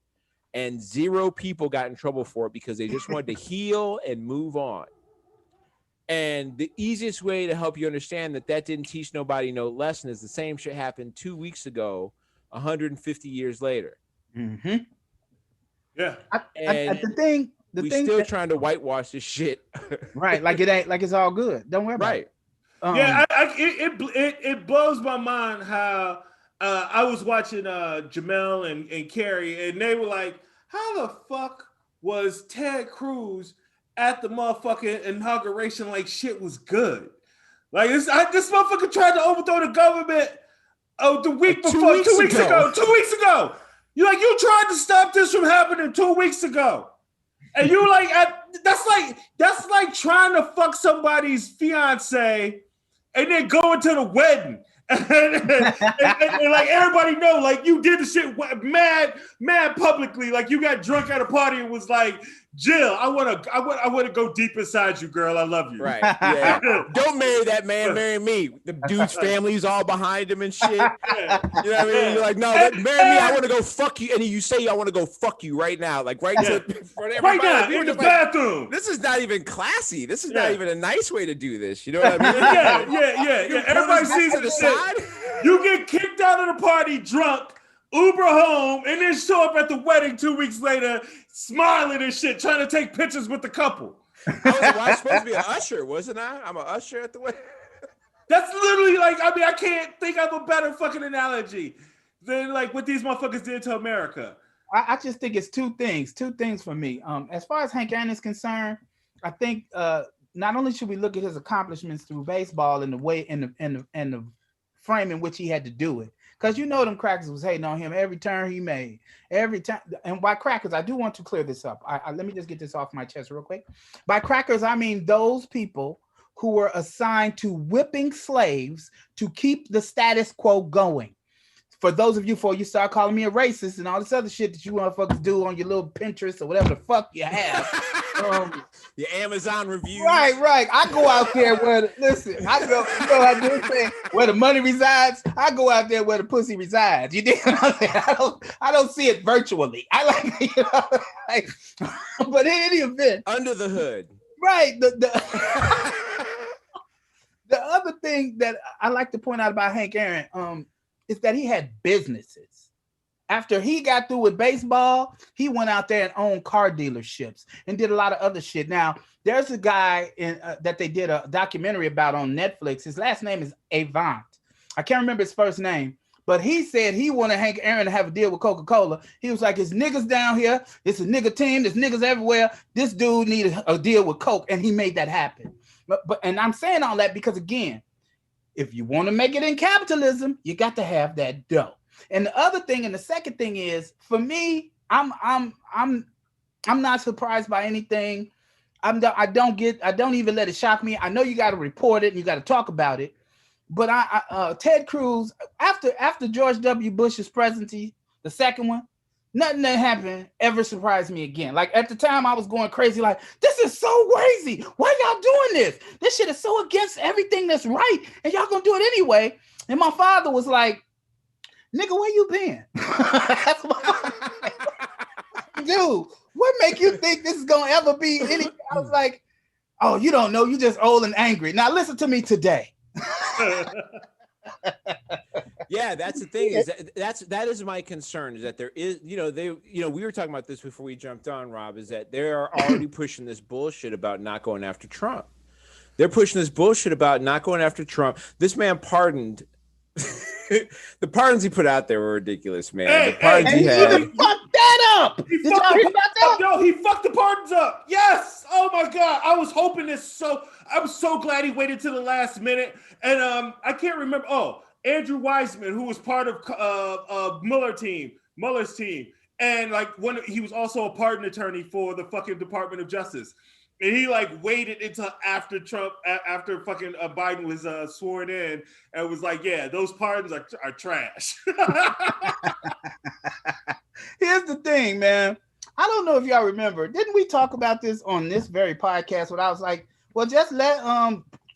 And 0 people got in trouble for it because they just wanted to heal and move on. And the easiest way to help you understand that didn't teach nobody no lesson is the same shit happened 2 weeks ago, 150 years later. Mm-hmm. Yeah. We're still trying to whitewash this shit. Right. Like it ain't, like it's all good. Don't worry about it. It blows my mind how I was watching Jamel and Carrie, and they were like, how the fuck was Ted Cruz at the motherfucking inauguration like shit was good? Like this motherfucker tried to overthrow the government the week before, 2 weeks ago. 2 weeks ago. You tried to stop this from happening 2 weeks ago. And you like, that's like trying to fuck somebody's fiance and then going to the wedding. and like everybody know, like you did the shit mad publicly, like you got drunk at a party and was like, Jill, I wanna go deep inside you, girl. I love you. Right. Yeah. Don't marry that man, marry me. The dude's family's all behind him and shit. Yeah. You know what I mean? You're like, no, marry me, I want to go fuck you. And you say I want to go fuck you right now. Like right now in the bathroom. This is not even classy. This is not even a nice way to do this. You know what I mean? Yeah. Everybody sees it. You get kicked out of the party drunk, Uber home, and then show up at the wedding 2 weeks later, smiling and shit, trying to take pictures with the couple. I was supposed to be an usher, wasn't I? I'm an usher at the wedding. That's literally like, I can't think of a better fucking analogy than like what these motherfuckers did to America. I just think it's two things for me. As far as Hank Aaron is concerned, I think not only should we look at his accomplishments through baseball and the way and the frame in which he had to do it. Because them crackers was hating on him every turn he made. Every time. And by crackers, I do want to clear this up. Let me just get this off my chest real quick. By crackers, I mean those people who were assigned to whipping slaves to keep the status quo going. For those of you, before you start calling me a racist and all this other shit that you motherfuckers do on your little Pinterest or whatever the fuck you have. Your Amazon reviews. Right. I go out there where where the money resides. I go out there where the pussy resides. You dig what I'm saying? I don't see it virtually. I like, but in any event, under the hood. Right. The other thing that I like to point out about Hank Aaron, is that he had businesses. After he got through with baseball, he went out there and owned car dealerships and did a lot of other shit. Now, there's a guy that they did a documentary about on Netflix. His last name is Avant. I can't remember his first name, but he said he wanted Hank Aaron to have a deal with Coca-Cola. He was like, it's niggas down here. It's a nigga team. There's niggas everywhere. This dude needed a deal with Coke, and he made that happen. And I'm saying all that because, again, if you want to make it in capitalism, you got to have that dough. And the other thing, and the second thing is, for me, I'm not surprised by anything. I don't even let it shock me. I know you got to report it and you got to talk about it. But Ted Cruz, after George W. Bush's presidency, the second one, nothing that happened ever surprised me again. Like at the time, I was going crazy. Like, this is so crazy. Why y'all doing this? This shit is so against everything that's right, and y'all gonna do it anyway. And my father was like, "Nigga, where you been?" That's dude, what make you think this is gonna ever be anything? I was like, "Oh, you don't know. You just old and angry." Now listen to me today. Yeah, that's the thing, is that is my concern, is that there is, we were talking about this before we jumped on, Rob, is that they are already pushing this bullshit about not going after Trump. They're pushing this bullshit about not going after Trump. This man pardoned. The pardons he put out there were ridiculous, man. The pardons he had. Even fucked that up. He fucked the pardons up. Yes. Oh my God. I was hoping this I was so glad he waited to the last minute. And I can't remember. Oh, Andrew Weissman, who was part of Mueller's team. And like he was also a pardon attorney for the fucking Department of Justice. And he like waited until after fucking Biden was sworn in, and was like, yeah, those pardons are trash. Here's the thing, man. I don't know if y'all remember. Didn't we talk about this on this very podcast when I was like, well, just let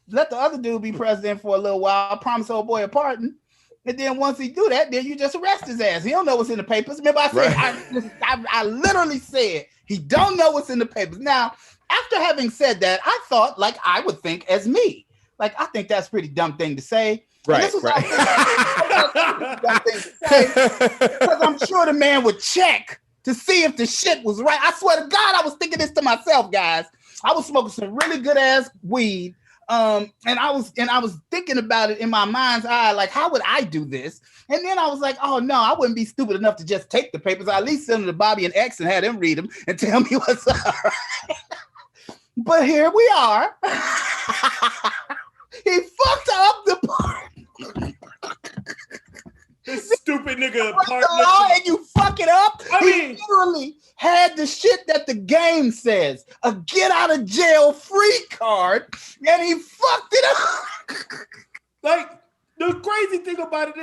the other dude be president for a little while. I promise old boy a pardon. And then once he do that, then you just arrest his ass. He don't know what's in the papers. Remember I said, right. I literally said, he don't know what's in the papers. Now, after having said that, I thought like I would think as me. Like, I think that's a pretty dumb thing to say. Right. Because I'm sure the man would check to see if the shit was right. I swear to God, I was thinking this to myself, guys. I was smoking some really good ass weed. And I was thinking about it in my mind's eye, like, how would I do this? And then I was like, oh no, I wouldn't be stupid enough to just take the papers. I at least send them to Bobby and X and have them read them and tell me what's up. But here we are. He fucked up the part. This stupid nigga and you fuck it up. He literally had the shit that the game says, a get out of jail free card, and he fucked it up. Like, the crazy thing about it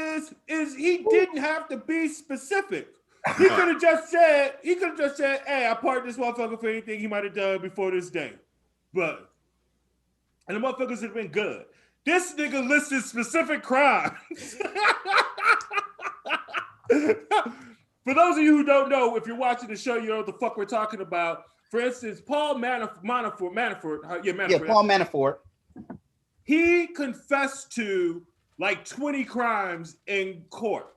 is he didn't have to be specific. He could have just said, hey, I pardon this motherfucker for anything he might have done before this day. And the motherfuckers have been good. This nigga listed specific crimes. For those of you who don't know, if you're watching the show, you know what the fuck we're talking about. For instance, Paul Manafort. Yeah, Paul Manafort. He confessed to like 20 crimes in court.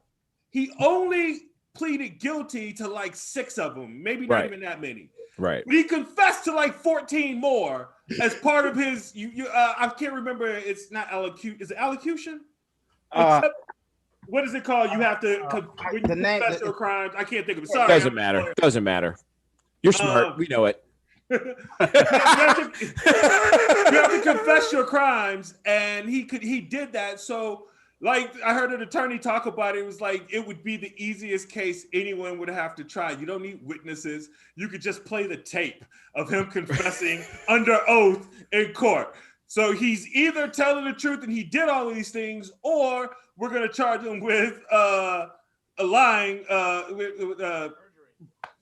He only pleaded guilty to like 6 of them, maybe not even that many. Right. But he confessed to like 14 more as part of his. I can't remember. It's not allocution. Is it allocution? What is it called? You have to confess your crimes. I can't think of it. Sorry. Doesn't matter. You're smart. We know it. You have to confess your crimes, and he did that. So, like, I heard an attorney talk about it. It was like it would be the easiest case anyone would have to try. You don't need witnesses. You could just play the tape of him confessing under oath in court. So he's either telling the truth and he did all of these things, or we're going to charge him with lying,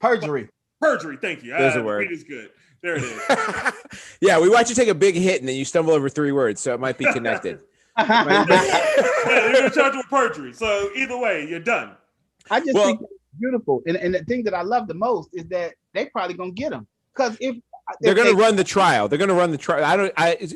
perjury. Perjury. Thank you. There's a word. It is good. There it is. Yeah, we watch you take a big hit and then you stumble over 3 words, so it might be connected. Yeah, they're going to charge him with perjury. So either way, you're done. I just think it's beautiful. And the thing that I love the most is that they probably going to get him. Because if they're going to run the trial. They're going to run the trial.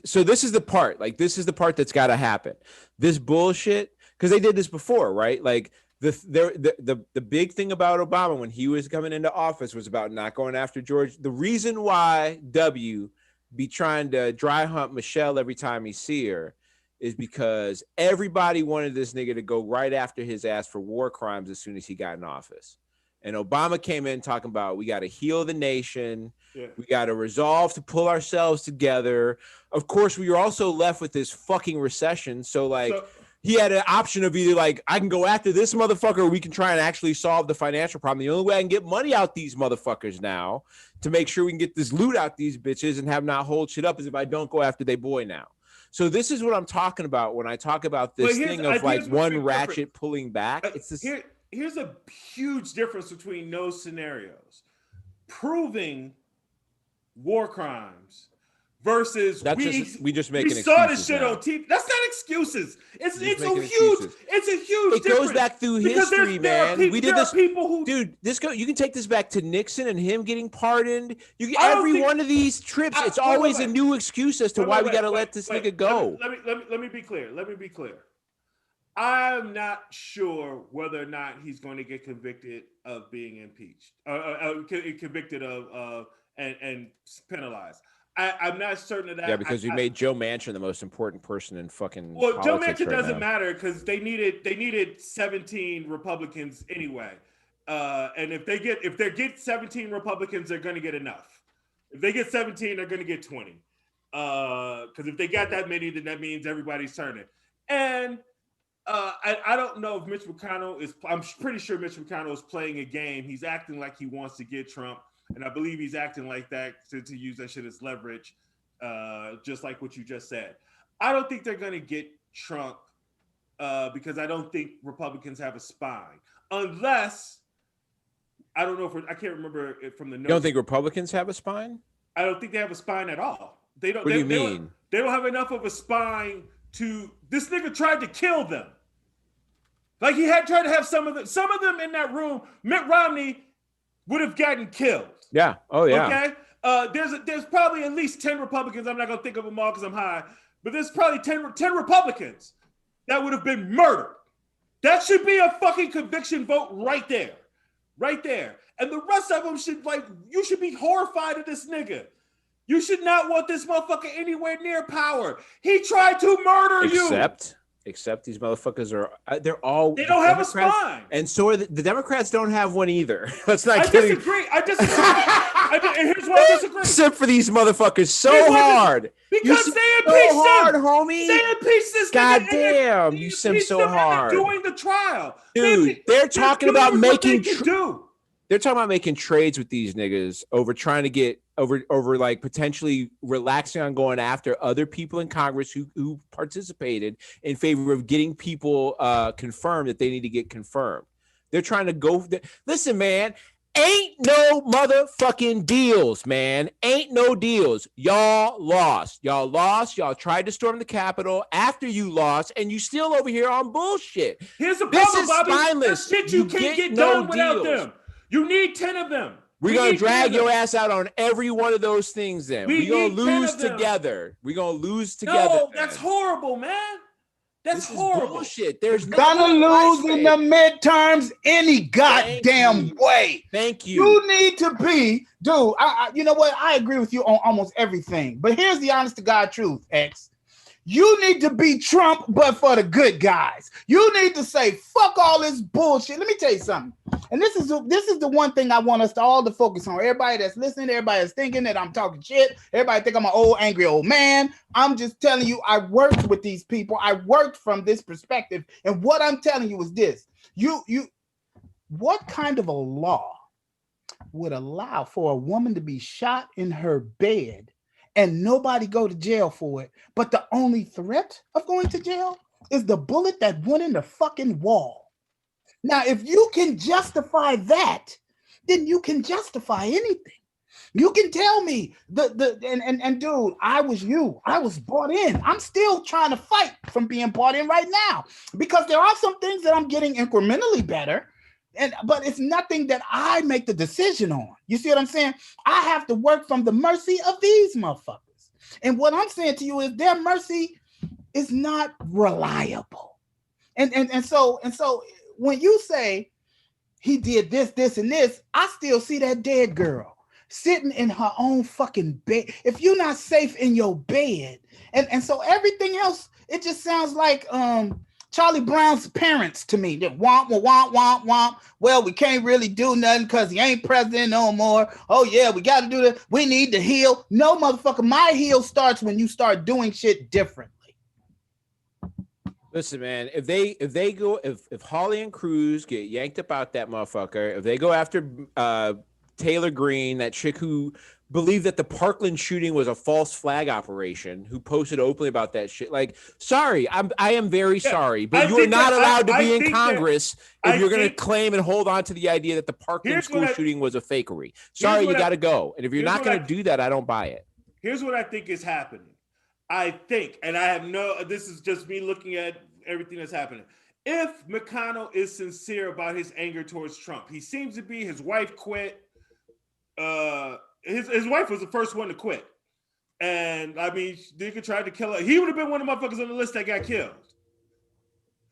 So this is the part. Like, this is the part that's got to happen. This bullshit, because they did this before, right? Like, The big thing about Obama when he was coming into office was about not going after George. The reason why W be trying to dry hump Michelle every time he see her is because everybody wanted this nigga to go right after his ass for war crimes as soon as he got in office. And Obama came in talking about we got to heal the nation. Yeah. We got to resolve to pull ourselves together. Of course, we were also left with this fucking recession. So he had an option of either like, I can go after this motherfucker, or we can try and actually solve the financial problem. The only way I can get money out these motherfuckers now to make sure we can get this loot out these bitches and have not hold shit up is if I don't go after they boy now. So this is what I'm talking about when I talk about this thing of like one ratchet pulling back. It's this. Here's a huge difference between those scenarios. Proving war crimes versus we just make we saw this shit on TV. That's not excuses. It's a huge it difference. Goes back through history, man. We did this. People who, dude, you can take this back to Nixon and him getting pardoned. Every one of these trips, it's always a new excuse as to why we got to let this nigga go. Let me be clear. I'm not sure whether or not he's going to get convicted of being impeached, convicted of and penalized. I'm not certain of that. Yeah, because you made Joe Manchin the most important person in fucking. Well, Joe Manchin doesn't matter because they needed 17 Republicans anyway, and if they get 17 Republicans, they're going to get enough. If they get 17, they're going to get 20. Because if they got that many, then that means everybody's turning. And I don't know if Mitch McConnell is. I'm pretty sure Mitch McConnell is playing a game. He's acting like he wants to get Trump. And I believe he's acting like that to use that shit as leverage, just like what you just said. I don't think they're going to get Trump because I don't think Republicans have a spine. Unless, I don't know if I can't remember it from the notes. You don't think Republicans have a spine? I don't think they have a spine at all. They don't. What do you mean? They don't have enough of a spine to. This nigga tried to kill them. Like he had tried to have some of them in that room. Mitt Romney would have gotten killed. Yeah. Oh, yeah. Okay. There's probably at least 10 Republicans. I'm not gonna think of them all because I'm high, but there's probably 10 Republicans that would have been murdered. That should be a fucking conviction vote right there. And the rest of them you should be horrified of this nigga. You should not want this motherfucker anywhere near power. He tried to murder you. Except these motherfuckers they don't have a spine. And so the Democrats don't have one either. Let's not I disagree. And here's why I disagree. Simp for these motherfuckers hard. Because they impeached hard, homie. They impeached this God nigga. Damn, you simp so hard. Doing the trial. Dude, they're talking about making they're talking about making trades with these niggas over trying to get over like potentially relaxing on going after other people in Congress who participated in favor of getting people confirmed that they need to get confirmed. They're trying to go. Listen, man, ain't no motherfucking deals, man. Ain't no deals. Y'all lost. Y'all tried to storm the Capitol after you lost, and you still over here on bullshit. Here's the problem, this is Bobby. spineless. Shit you can't get done without them. You need 10 of them. We're going to drag your ass out on every one of those things then. We're going to lose together. We're going to lose together. No, that's horrible, man. That's horrible. Bullshit. There's gonna lose in the midterms any goddamn way. Thank you. You need to be, dude. You know what? I agree with you on almost everything. But here's the honest to God truth, X. You need to be Trump, but for the good guys. You need to say, fuck all this bullshit. Let me tell you something. And this is the one thing I want us to all to focus on. Everybody that's listening, everybody that's thinking that I'm talking shit. Everybody think I'm an old, angry old man. I'm just telling you, I worked with these people. I worked from this perspective. And what I'm telling you is this. What kind of a law would allow for a woman to be shot in her bed and nobody go to jail for it, but the only threat of going to jail is the bullet that went in the fucking wall? Now, if you can justify that, then you can justify anything. You can tell me and dude, I was bought in. I'm still trying to fight from being bought in right now because there are some things that I'm getting incrementally better. But it's nothing that I make the decision on. You see what I'm saying? I have to work from the mercy of these motherfuckers. And what I'm saying to you is their mercy is not reliable. And so when you say he did this, this, and this, I still see that dead girl sitting in her own fucking bed. If you're not safe in your bed, and so everything else, it just sounds like Charlie Brown's parents to me. That womp, womp, womp, womp. Well, we can't really do nothing because he ain't president no more. Oh yeah, we got to do that. We need to heal. No, motherfucker, my heal starts when you start doing shit differently. Listen, man, if Hawley and Cruz get yanked up out that motherfucker, if they go after Taylor Greene, that chick who believed that the Parkland shooting was a false flag operation, who posted openly about that shit, like, sorry, I am very sorry, but you are not allowed to be in Congress if you're going to claim and hold on to the idea that the Parkland school shooting was a fakery. Sorry, you got to go. And if you're not going to do that, I don't buy it. Here's what I think is happening. I think, and I have this is just me looking at everything that's happening. If McConnell is sincere about his anger towards Trump, he seems to be. His wife quit. His wife was the first one to quit. And I mean, they could try to kill her. He would have been one of the motherfuckers on the list that got killed.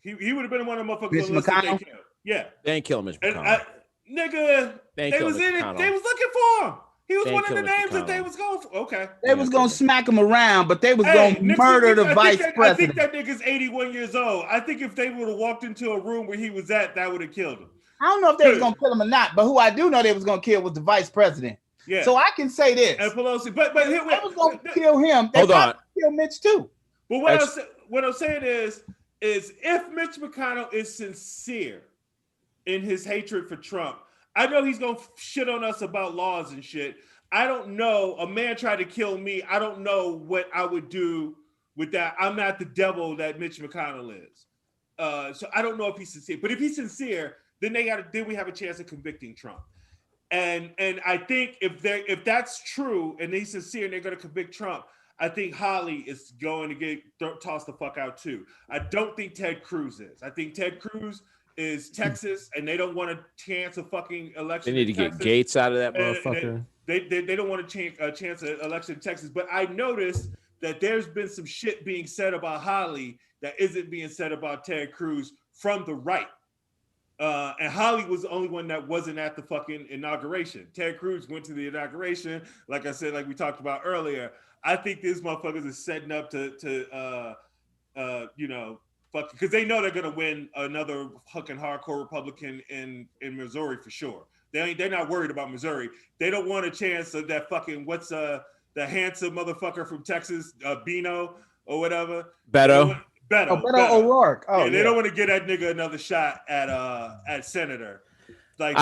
He would have been one of the motherfuckers on the list that got killed. Yeah. They ain't killing Mitch McConnell. They was in it. They was looking for him. He was one of the names that they was going for. Okay. They was going to smack him around, but they was going to murder the vice president. I think that nigga's 81 years old. I think if they would have walked into a room where he was at, that would have killed him. I don't know if they was going to kill him or not, but who I do know they was going to kill was the vice president. Yeah. So I can say this. And Pelosi, but they was going to kill him. They hold on. Kill Mitch too. But what I'm saying is if Mitch McConnell is sincere in his hatred for Trump, I know he's going to shit on us about laws and shit. I don't know. A man tried to kill me. I don't know what I would do with that. I'm not the devil that Mitch McConnell is. So I don't know if he's sincere. But if he's sincere, then we have a chance of convicting Trump. And I think if that's true and he's sincere and they're going to convict Trump, I think Hawley is going to get tossed the fuck out too. I don't think Ted Cruz is. I think Ted Cruz is Texas, and they don't want a chance of fucking election. They need to get Gates out of that motherfucker. They don't want a chance of election in Texas. But I noticed that there's been some shit being said about Hawley that isn't being said about Ted Cruz from the right. And Hawley was the only one that wasn't at the fucking inauguration. Ted Cruz went to the inauguration. Like I said, like we talked about earlier, I think these motherfuckers are setting up to because they know they're gonna win another fucking hardcore Republican in Missouri for sure. They're not worried about Missouri. They don't want a chance of that fucking the handsome motherfucker from Texas, Bino or whatever. Beto O'Rourke. Oh, yeah, they don't want to get that nigga another shot at senator. Like,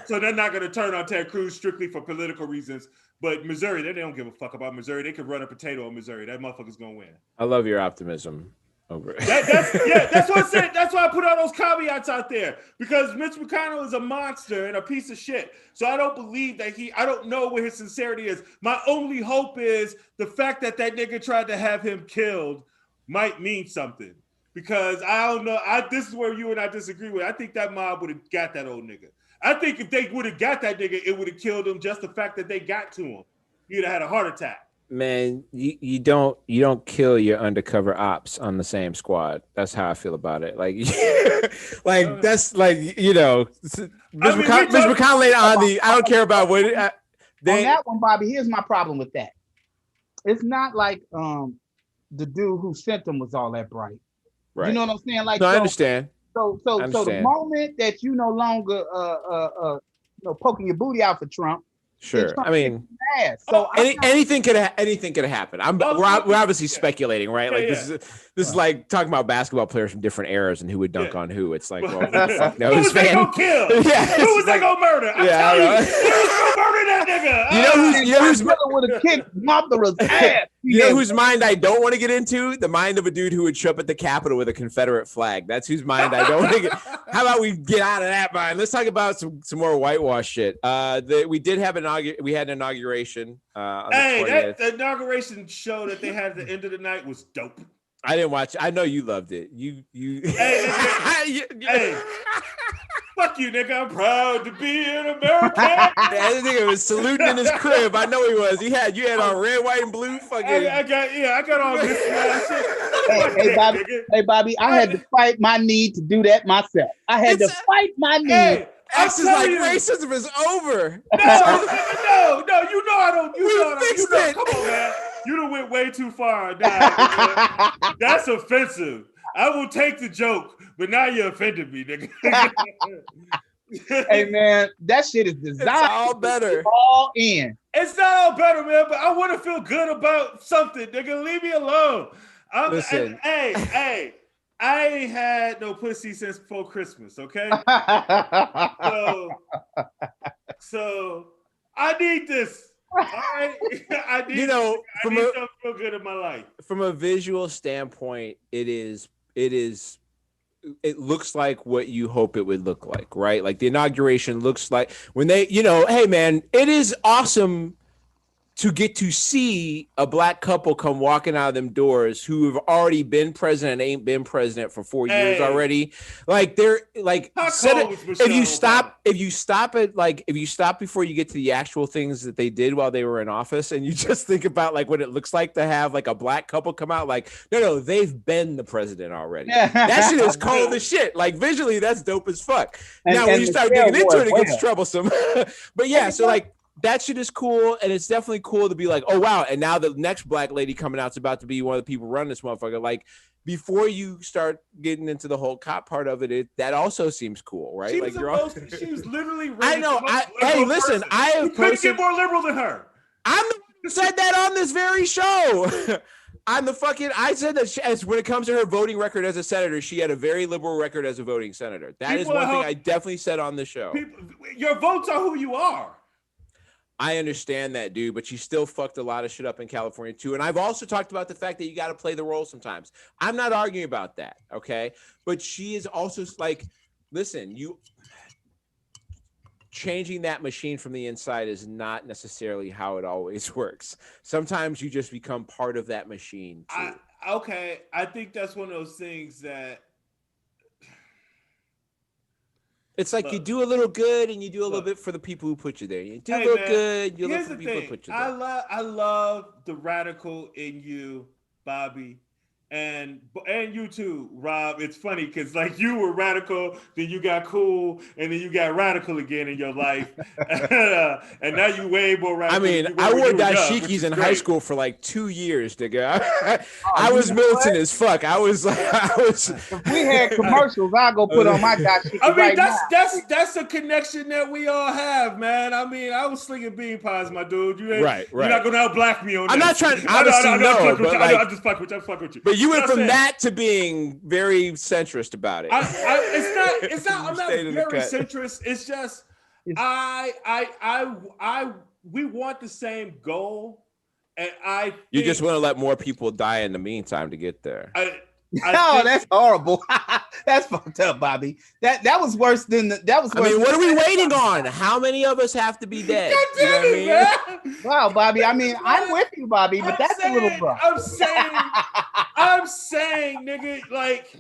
so they're not gonna turn on Ted Cruz strictly for political reasons. But Missouri, they don't give a fuck about Missouri. They could run a potato in Missouri. That motherfucker's gonna win. I love your optimism. Over it. That's what I said. That's why I put all those caveats out there, because Mitch McConnell is a monster and a piece of shit. So I don't believe that I don't know where his sincerity is. My only hope is the fact that nigga tried to have him killed might mean something, because I don't know. This is where you and I disagree with. I think that mob would have got that old nigga. I think if they would have got that nigga, it would have killed him. Just the fact that they got to him, he'd have had a heart attack. Man, you don't kill your undercover ops on the same squad. That's how I feel about it. Like, that's like, Mitch McConnell laid on the. I don't care about what. On that one, Bobby. Here's my problem with that. It's not like the dude who sent them was all that bright. Right. You know what I'm saying? Like, no, I understand. So the moment that you no longer poking your booty out for Trump. Sure. I mean, so anything could happen. We're obviously speculating, right? Like this is like talking about basketball players from different eras and who would dunk on who. It's like, well, who the fuck knows, who was they gonna kill? Yeah, who was they gonna murder? I'm telling you, they was gonna murder that nigga. You know who's would have kicked Mother's ass. You know whose mind I don't want to get into? The mind of a dude who would show up at the Capitol with a Confederate flag. That's whose mind I don't want to get. How about we get out of that mind? Let's talk about some more whitewash shit. We did have we had an inauguration. On the inauguration show that they had at the end of the night was dope. I didn't watch it. I know you loved it. Fuck you, nigga. I'm proud to be an American. That nigga was saluting in his crib. I know he was. You had on red, white, and blue. Fucking. I got all this shit. Hey, Bobby, I had to fight my need to do that myself. I had to fight my need. Hey, X is like racism is over. No, you know I don't. You know, come on, man. You done went way too far. Nah, that's offensive. I will take the joke, but now you offended me, nigga. Hey, man, that shit is designed. It's all better. All in. It's not all better, man, but I want to feel good about something, nigga. Leave me alone. Listen. Hey, I ain't had no pussy since before Christmas, okay? So I need this. All right, I need. You know, I need something feel good in my life. From a visual standpoint, it looks like what you hope it would look like, right? Like the inauguration looks like when they, hey man, it is awesome to get to see a black couple come walking out of them doors who have already been president and ain't been president for 4 years already. Like they're like, if you stop before you get to the actual things that they did while they were in office, and you just think about like what it looks like to have like a black couple come out, like, no, they've been the president already. That shit is cold as shit. Like visually, that's dope as fuck. Now, when you start digging into it, it gets troublesome. But yeah, so like, that shit is cool, and it's definitely cool to be like, oh wow, and now the next black lady coming out is about to be one of the people running this motherfucker. Like, before you start getting into the whole cop part of it, that also seems cool, right? She like was literally. I know. Hey, listen, I have couldn't get more liberal than her. I'm the one who said that on this very show. I said that when it comes to her voting record as a senator, she had a very liberal record as a voting senator. That is one thing I definitely said on the show. Your votes are who you are. I understand that, dude, but she still fucked a lot of shit up in California too. And I've also talked about the fact that you got to play the role sometimes. I'm not arguing about that, okay? But she is also like, listen, you changing that machine from the inside is not necessarily how it always works. Sometimes you just become part of that machine too. I think that's one of those things that it's like you do a little good and you do a little bit for the people who put you there. You do a little good, you look for the people who put you there. I love the radical in you, Bobby. And you too, Rob. It's funny because like you were radical, then you got cool, and then you got radical again in your life, and now you way more radical. I mean, I wore dashikis in high school for like 2 years, nigga. I was militant as fuck. If we had commercials, I'll go put on my dashiki. I mean, that's a connection that we all have, man. I mean, I was slinging bean pies, my dude. You're not gonna outblack me on that. I'm not trying. Obviously, I'm just fucking with you. But you went from that to being very centrist about it. It's not. I'm not very centrist. It's just we want the same goal, and you just want to let more people die in the meantime to get there. That's horrible. That's fucked up, Bobby. That was worse than that was. Worse what are we waiting on? How many of us have to be dead? You know what I mean? Wow, Bobby. I mean, I'm with you, Bobby, but that's a little rough. I'm saying, nigga, like,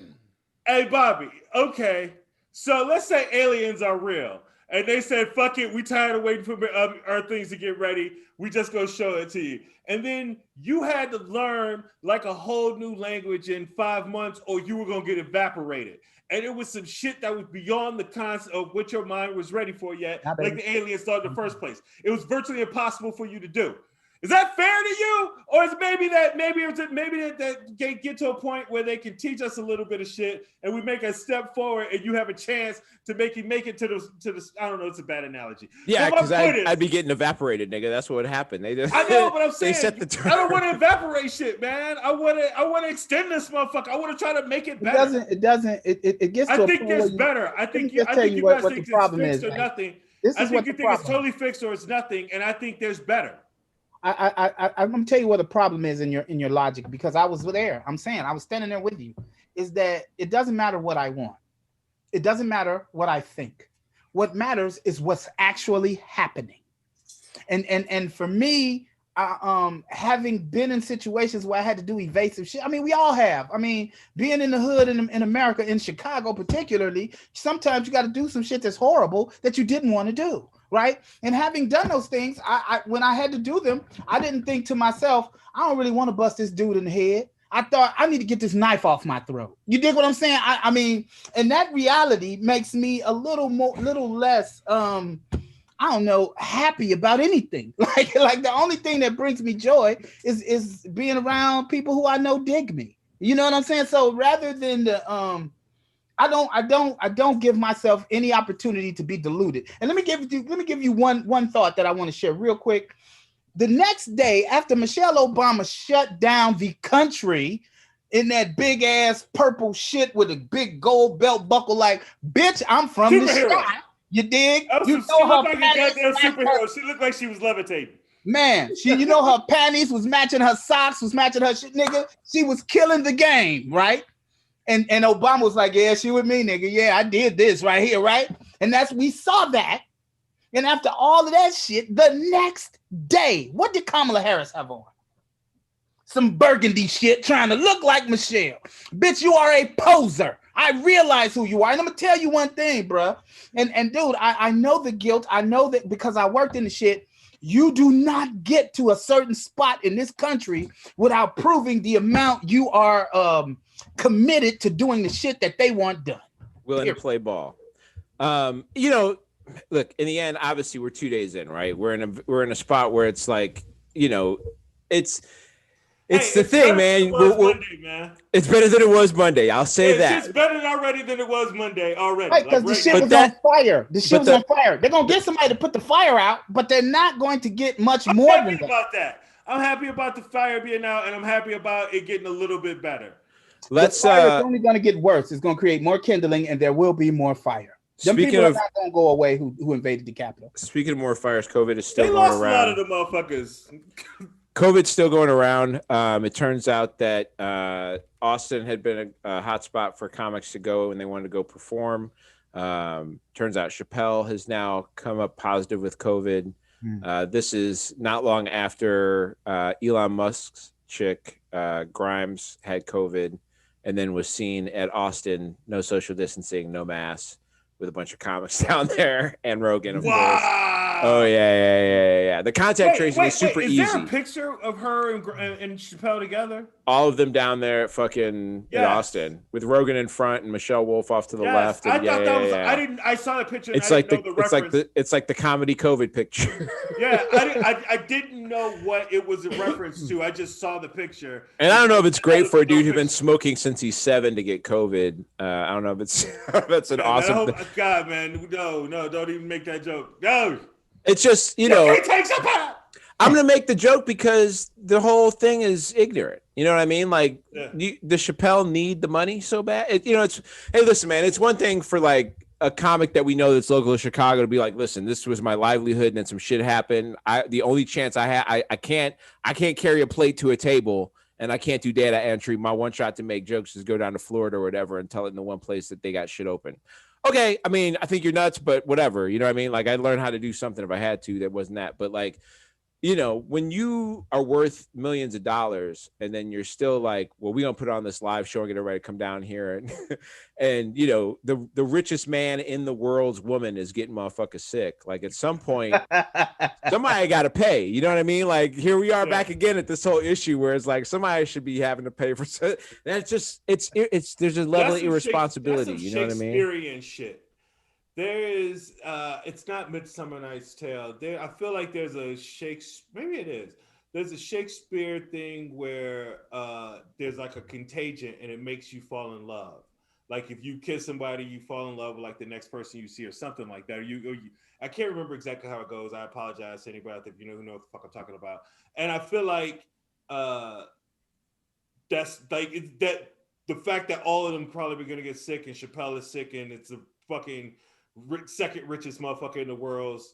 hey, Bobby. Okay, so let's say aliens are real, and they said, "Fuck it, we tired of waiting for our things to get ready. We just gonna show it to you." And then you had to learn like a whole new language in 5 months, or you were gonna get evaporated. And it was some shit that was beyond the concept of what your mind was ready for yet, like the aliens thought in the first place. It was virtually impossible for you to do. Is that fair to you, or is maybe that they get to a point where they can teach us a little bit of shit, and we make a step forward, and you have a chance to make it to the I don't know, it's a bad analogy. Yeah, because I'd be getting evaporated, nigga. That's what would happen. I know, but I'm saying they set the term. I don't want to evaporate shit, man. I want to extend this motherfucker. I want to try to make it better. It doesn't. It gets. I think there's better. I think you guys think it's fixed or nothing. I think you think it's totally fixed or it's nothing, and I think there's better. I'm gonna tell you what the problem is in your logic, because I was there. I'm saying I was standing there with you. Is that it doesn't matter what I want. It doesn't matter what I think. What matters is what's actually happening. And for me, having been in situations where I had to do evasive shit. I mean, we all have. I mean, being in the hood in America, in Chicago particularly, sometimes you got to do some shit that's horrible that you didn't want to do, right? And having done those things, I when I had to do them, I didn't think to myself, I don't really want to bust this dude in the head. I thought I need to get this knife off my throat. You dig what I'm saying? I mean, and that reality makes me a little less I don't know, happy about anything. Like the only thing that brings me joy is being around people who I know dig me. You know what I'm saying? So rather than the I don't give myself any opportunity to be deluded. And let me give you one thought that I want to share real quick. The next day, after Michelle Obama shut down the country in that big ass purple shit with a big gold belt buckle, like, bitch, I'm from the shop. You dig? You know her panties superhero. She looked like she was levitating. Man, you know her panties was matching her socks, was matching her shit, nigga. She was killing the game, right? And Obama was like, yeah, she with me, nigga. Yeah, I did this right here, right? And we saw that. And after all of that shit, the next day, what did Kamala Harris have on? Some burgundy shit trying to look like Michelle. Bitch, you are a poser. I realize who you are. And I'm going to tell you one thing, bro. And dude, I know the guilt. I know that because I worked in the shit. You do not get to a certain spot in this country without proving the amount you are committed to doing the shit that they want done. Willing to play ball. You know, look, in the end, obviously we're 2 days in, right? We're in a spot where it's like, you know, it's the thing, man. Monday, man. It's better than it was Monday. I'll say that. It's better already than it was Monday already. Right, because the shit was on fire. The shit was on fire. They're gonna get somebody to put the fire out, but they're not going to get much more than that. About that. I'm happy about the fire being out, and I'm happy about it getting a little bit better. The fire is only going to get worse. It's going to create more kindling, and there will be more fire. Them people are not going to go away who invaded the Capitol. Speaking of more fires, COVID is still going around. They lost a lot of the motherfuckers. COVID's still going around. It turns out that Austin had been a hot spot for comics to go when they wanted to go perform. Turns out Chappelle has now come up positive with COVID. This is not long after Elon Musk's chick, Grimes, had COVID and then was seen at Austin, no social distancing, no mask, with a bunch of comics down there, and Rogan, of course. Oh yeah. The contact tracing is super easy. Is there a picture of her and Chappelle together? All of them down there at fucking in Austin, with Rogan in front and Michelle Wolf off to the left. And I saw the picture. It's like it's like the comedy COVID picture. Yeah, I didn't know what it was a reference to. I just saw the picture. And I don't know if it's great for a dude who's been smoking since he's 7 to get COVID. I don't know if it's that's an awesome. God, man, no, don't even make that joke. No. It's just, you know, I'm going to make the joke because the whole thing is ignorant. You know what I mean? Like, does Chappelle need the money so bad? Hey, listen, man, it's one thing for like a comic that we know that's local to Chicago to be like, listen, this was my livelihood and then some shit happened. The only chance I have, I can't carry a plate to a table and I can't do data entry. My one shot to make jokes is go down to Florida or whatever and tell it in the one place that they got shit open. Okay, I mean, I think you're nuts, but whatever. You know what I mean? Like, I'd learn how to do something if I had to. That wasn't that. But, like, you know, when you are worth millions of dollars and then you're still like, well, we're going to put on this live show and get everybody to come down here. And you know, the richest man in the world's woman is getting motherfuckers sick. Like, at some point, somebody got to pay. You know what I mean? Like, here we are back again at this whole issue where it's like somebody should be having to pay for. That's just, there's a level of irresponsibility. You know what I mean? Shakespearean shit. There is, it's not Midsummer Night's Tale. I feel like there's a maybe it is. There's a Shakespeare thing where there's like a contagion and it makes you fall in love. Like if you kiss somebody, you fall in love with like the next person you see or something like that. I can't remember exactly how it goes. I apologize to anybody out there if you know what the fuck I'm talking about. And I feel like that's like that the fact that all of them probably going to get sick and Chappelle is sick and it's a fucking second richest motherfucker in the world's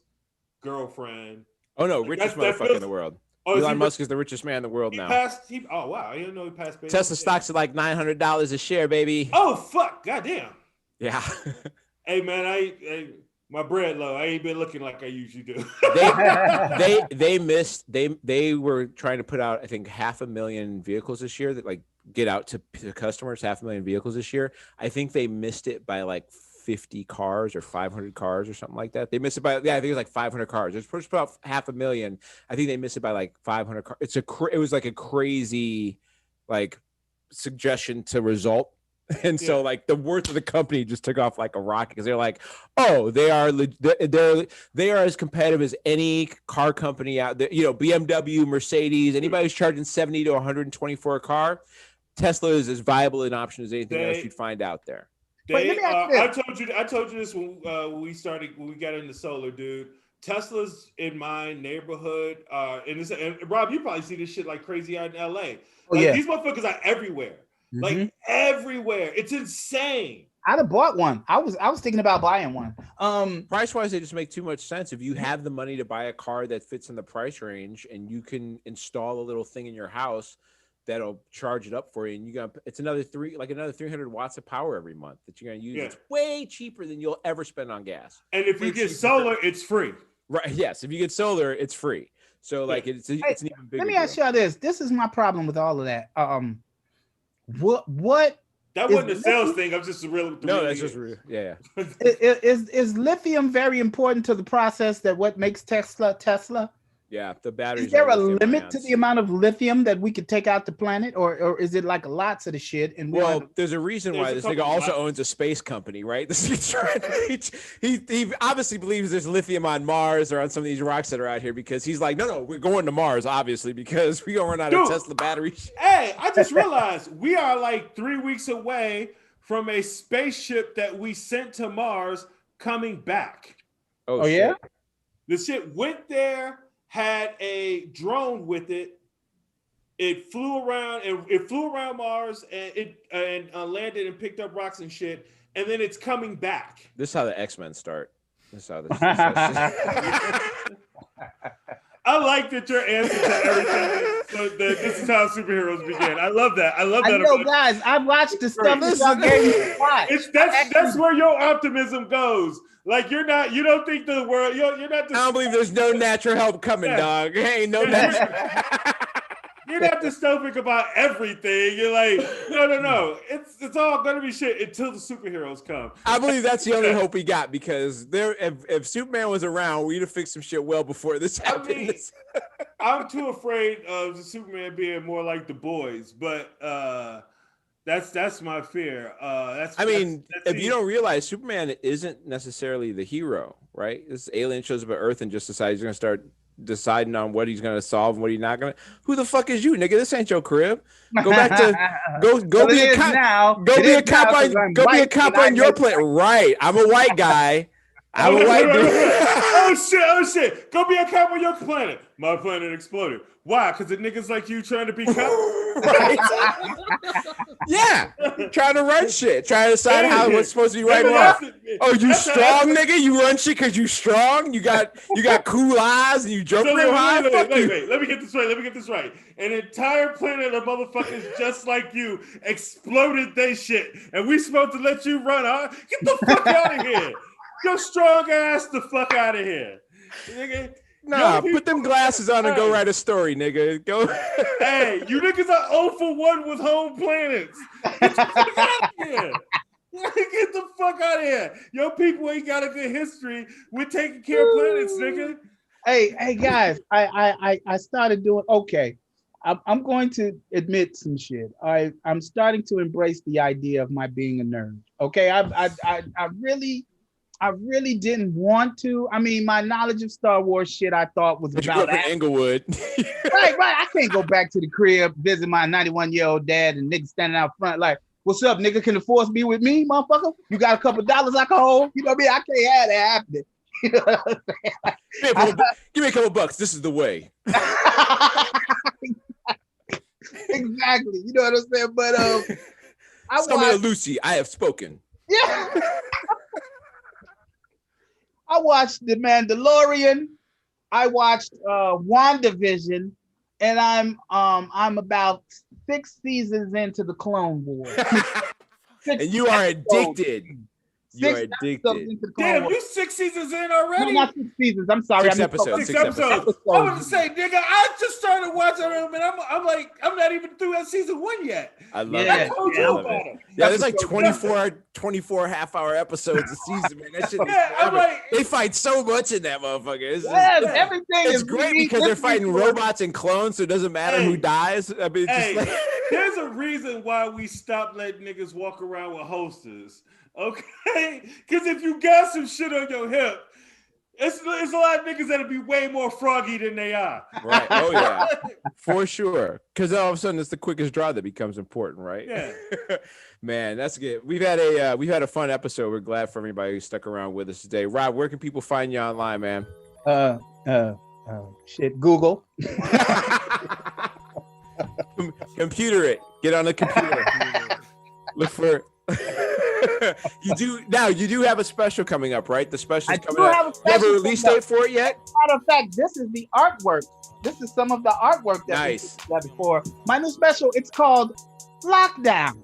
girlfriend. Oh no, richest motherfucker in the world. Elon Musk is the richest man in the world now. Oh wow, I didn't know he passed. Tesla stocks are like $900 a share, baby. Oh fuck, goddamn. Yeah. Hey man, My bread low. I ain't been looking like I usually do. They missed. They were trying to put out, I think, 500,000 vehicles this year that like get out to customers. 500,000 vehicles this year. I think they missed it by like 50 cars or 500 cars or something like that. They missed it by, yeah, I think it was like 500 cars. It's supposed to put out 500,000. I think they missed it by like 500 cars. It was like a crazy like suggestion to result. And so like the worth of the company just took off like a rocket because they're like, oh, they are as competitive as any car company out there. You know, BMW, Mercedes, anybody who's charging 70 to 124 a car, Tesla is as viable an option as anything else you'd find out there. I told you this when we got into solar, dude. Tesla's in my neighborhood, and Rob, you probably see this shit like crazy out in LA. These motherfuckers are everywhere. Like everywhere. It's insane. I'd have bought one. I was thinking about buying one. Price wise, they just make too much sense. If you have the money to buy a car that fits in the price range and you can install a little thing in your house that'll charge it up for you, and it's another 300 watts of power every month that you're gonna use. Yeah. It's way cheaper than you'll ever spend on gas. And if you get solar, it's free. Right. Yes. If you get solar, it's free. So like it's an even bigger. Let me ask y'all this. This is my problem with all of that. What that wasn't a sales thing. I'm just real. No, that's just real. Yeah. Is lithium very important to the process that what makes Tesla? Yeah, the batteries. Is there a limit to the amount of lithium that we could take out the planet, or is it like lots of the shit? And there's a reason why this nigga also owns a space company, right? He obviously believes there's lithium on Mars or on some of these rocks that are out here because he's like, no, we're going to Mars, obviously, because we gonna run out of Tesla batteries. Hey, I just realized we are like 3 weeks away from a spaceship that we sent to Mars coming back. Oh yeah, the shit went there. Had a drone with it. It flew around Mars and landed and picked up rocks and shit. And then it's coming back. This is how the X-Men start. This is how this. I like that your answer to everything. So this is how superheroes begin. I love that. I know, guys. I've watched the stuff that y'all gave me to watch. That's where your optimism goes. Like you don't think the world. You're not. I don't believe there's no natural help coming, dog. Hey, no natural. You're not dystopic about everything. You're like, no. It's all gonna be shit until the superheroes come. I believe that's the only hope we got because if Superman was around, we'd have fixed some shit well before this happened. I'm too afraid of the Superman being more like the boys, but that's my fear. If you don't realize, Superman isn't necessarily the hero, right? This alien shows up at Earth and just decides he's gonna start deciding on what he's gonna solve and what he's not gonna. Who the fuck is you, nigga? This ain't your crib. Go back to go be a cop. Go be a cop on your planet. Right. I'm a white guy. I'm a white dude. Oh shit. Go be a cop on your planet. My planet exploded. Why? Because the niggas like you trying to be cop? Right. Yeah. Trying to run shit. Trying to decide what's supposed to be right and wrong. Oh, you strong, nigga? You run shit because you strong? You got cool eyes and you joke real high? Wait. Let me get this right. An entire planet of motherfuckers just like you exploded they shit. And we supposed to let you run, huh? Get the fuck out of here. Your strong ass the fuck out of here. Nigga. Nah, put them glasses on and go write a story, nigga. Go. Hey, you niggas are 0 for 1 with home planets. Get the fuck out of here. Get the fuck out of here. Your people ain't got a good history with taking care of planets, nigga. Hey guys, I started doing okay. I'm going to admit some shit. I'm starting to embrace the idea of my being a nerd. Okay, I really didn't want to. I mean, my knowledge of Star Wars shit I thought was but about you grew up in Inglewood. Right. I can't go back to the crib, visit my 91-year-old dad and niggas standing out front like, what's up, nigga? Can the force be with me, motherfucker? You got a couple dollars I can hold? You know what I mean? I can't have that happening. You know what I'm saying? Give me a couple bucks. This is the way. Exactly. You know what I'm saying? But Tell me, Lucy, I have spoken. Yeah. I watched The Mandalorian. I watched WandaVision, and I'm about 6 seasons into the Clone Wars. And you are addicted. You are 6 addicted. episodes into the Clone Damn, Wars. you 6 seasons in No, already? not 6 seasons. I'm sorry. 6 I episodes. 6 episodes. I was to say, nigga, I just started watching them, and I'm like, I'm not even through that season 1 yet. I love I it. told I you love about it. it. Yeah, there's like Episode 24 half-hour episodes a season, man. That shit is Yeah, I'm forever. like, They fight so much in that motherfucker. Yes, everything It's is great unique. because they're This fighting week was- robots and clones, so it doesn't matter who Hey. dies. I mean, it's hey, just like there's a reason why we stopped letting niggas walk around with holsters. Okay? Because if you got some shit on your hip, it's a lot of niggas that'll be way more froggy than they are. right. Oh yeah, for sure. Because all of a sudden, it's the quickest draw that becomes important, right? Yeah. Man, that's good. We've had a fun episode. We're glad for everybody who stuck around with us today. Rob, where can people find you online, man? Shit, Google. Computer it. Get on the computer. Look for. You do have a special coming up, right? The special's coming up. You have a release date for it yet? Matter of fact, this is the artwork. This is some of the artwork that Nice. we did before. My new special, it's called Lockdown.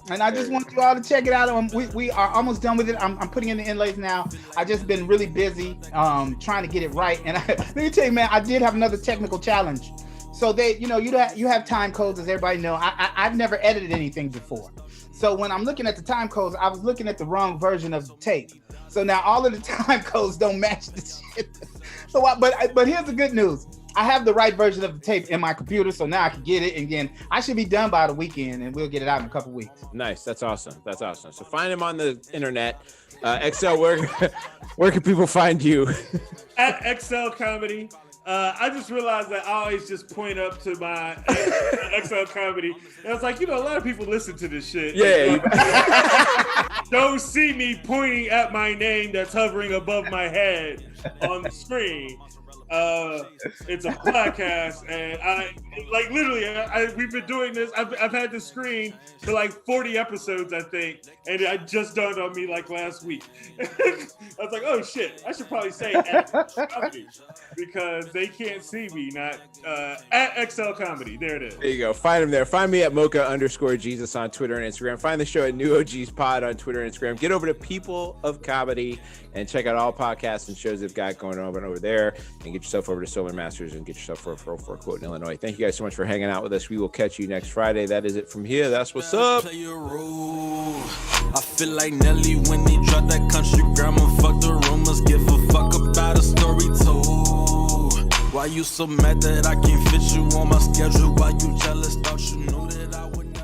And I just want you all to check it out. We are almost done with it. I'm putting in the inlays now. I just been really busy trying to get it right. And let me tell you, man, I did have another technical challenge. So you have time codes, as everybody know. I've never edited anything before. So when I'm looking at the time codes, I was looking at the wrong version of the tape. So now all of the time codes don't match the shit. So, but here's the good news. I have the right version of the tape in my computer, so now I can get it. And again, I should be done by the weekend, and we'll get it out in a couple weeks. Nice. That's awesome. So find him on the internet. XL, where can people find you? At XL Comedy. I just realized that I always just point up to my XL Comedy. And I was like, a lot of people listen to this shit. Yeah. Don't see me pointing at my name that's hovering above my head on the screen. It's a podcast, and we've been doing this. I've had this screen for like 40 episodes, I think, and it just dawned on me like last week. I was like, oh shit, I should probably say at Comedy because they can't see me. Not at XL Comedy. There it is. There you go. Find him there. Find me at Mocha_Jesus on Twitter and Instagram. Find the show at New OGs Pod on Twitter and Instagram. Get over to People of Comedy and check out all podcasts and shows they've got going on over there, and get yourself over to Solar Masters and get yourself for a quote in Illinois. Thank you guys so much for hanging out with us. We will catch you next Friday. That is it from here. That's what's up. I feel like Nelly when he dropped that country grammar. Fuck the rumors, give a fuck about a story told. Why you so mad that I can't fit you on my schedule? Why you jealous? Thought you knew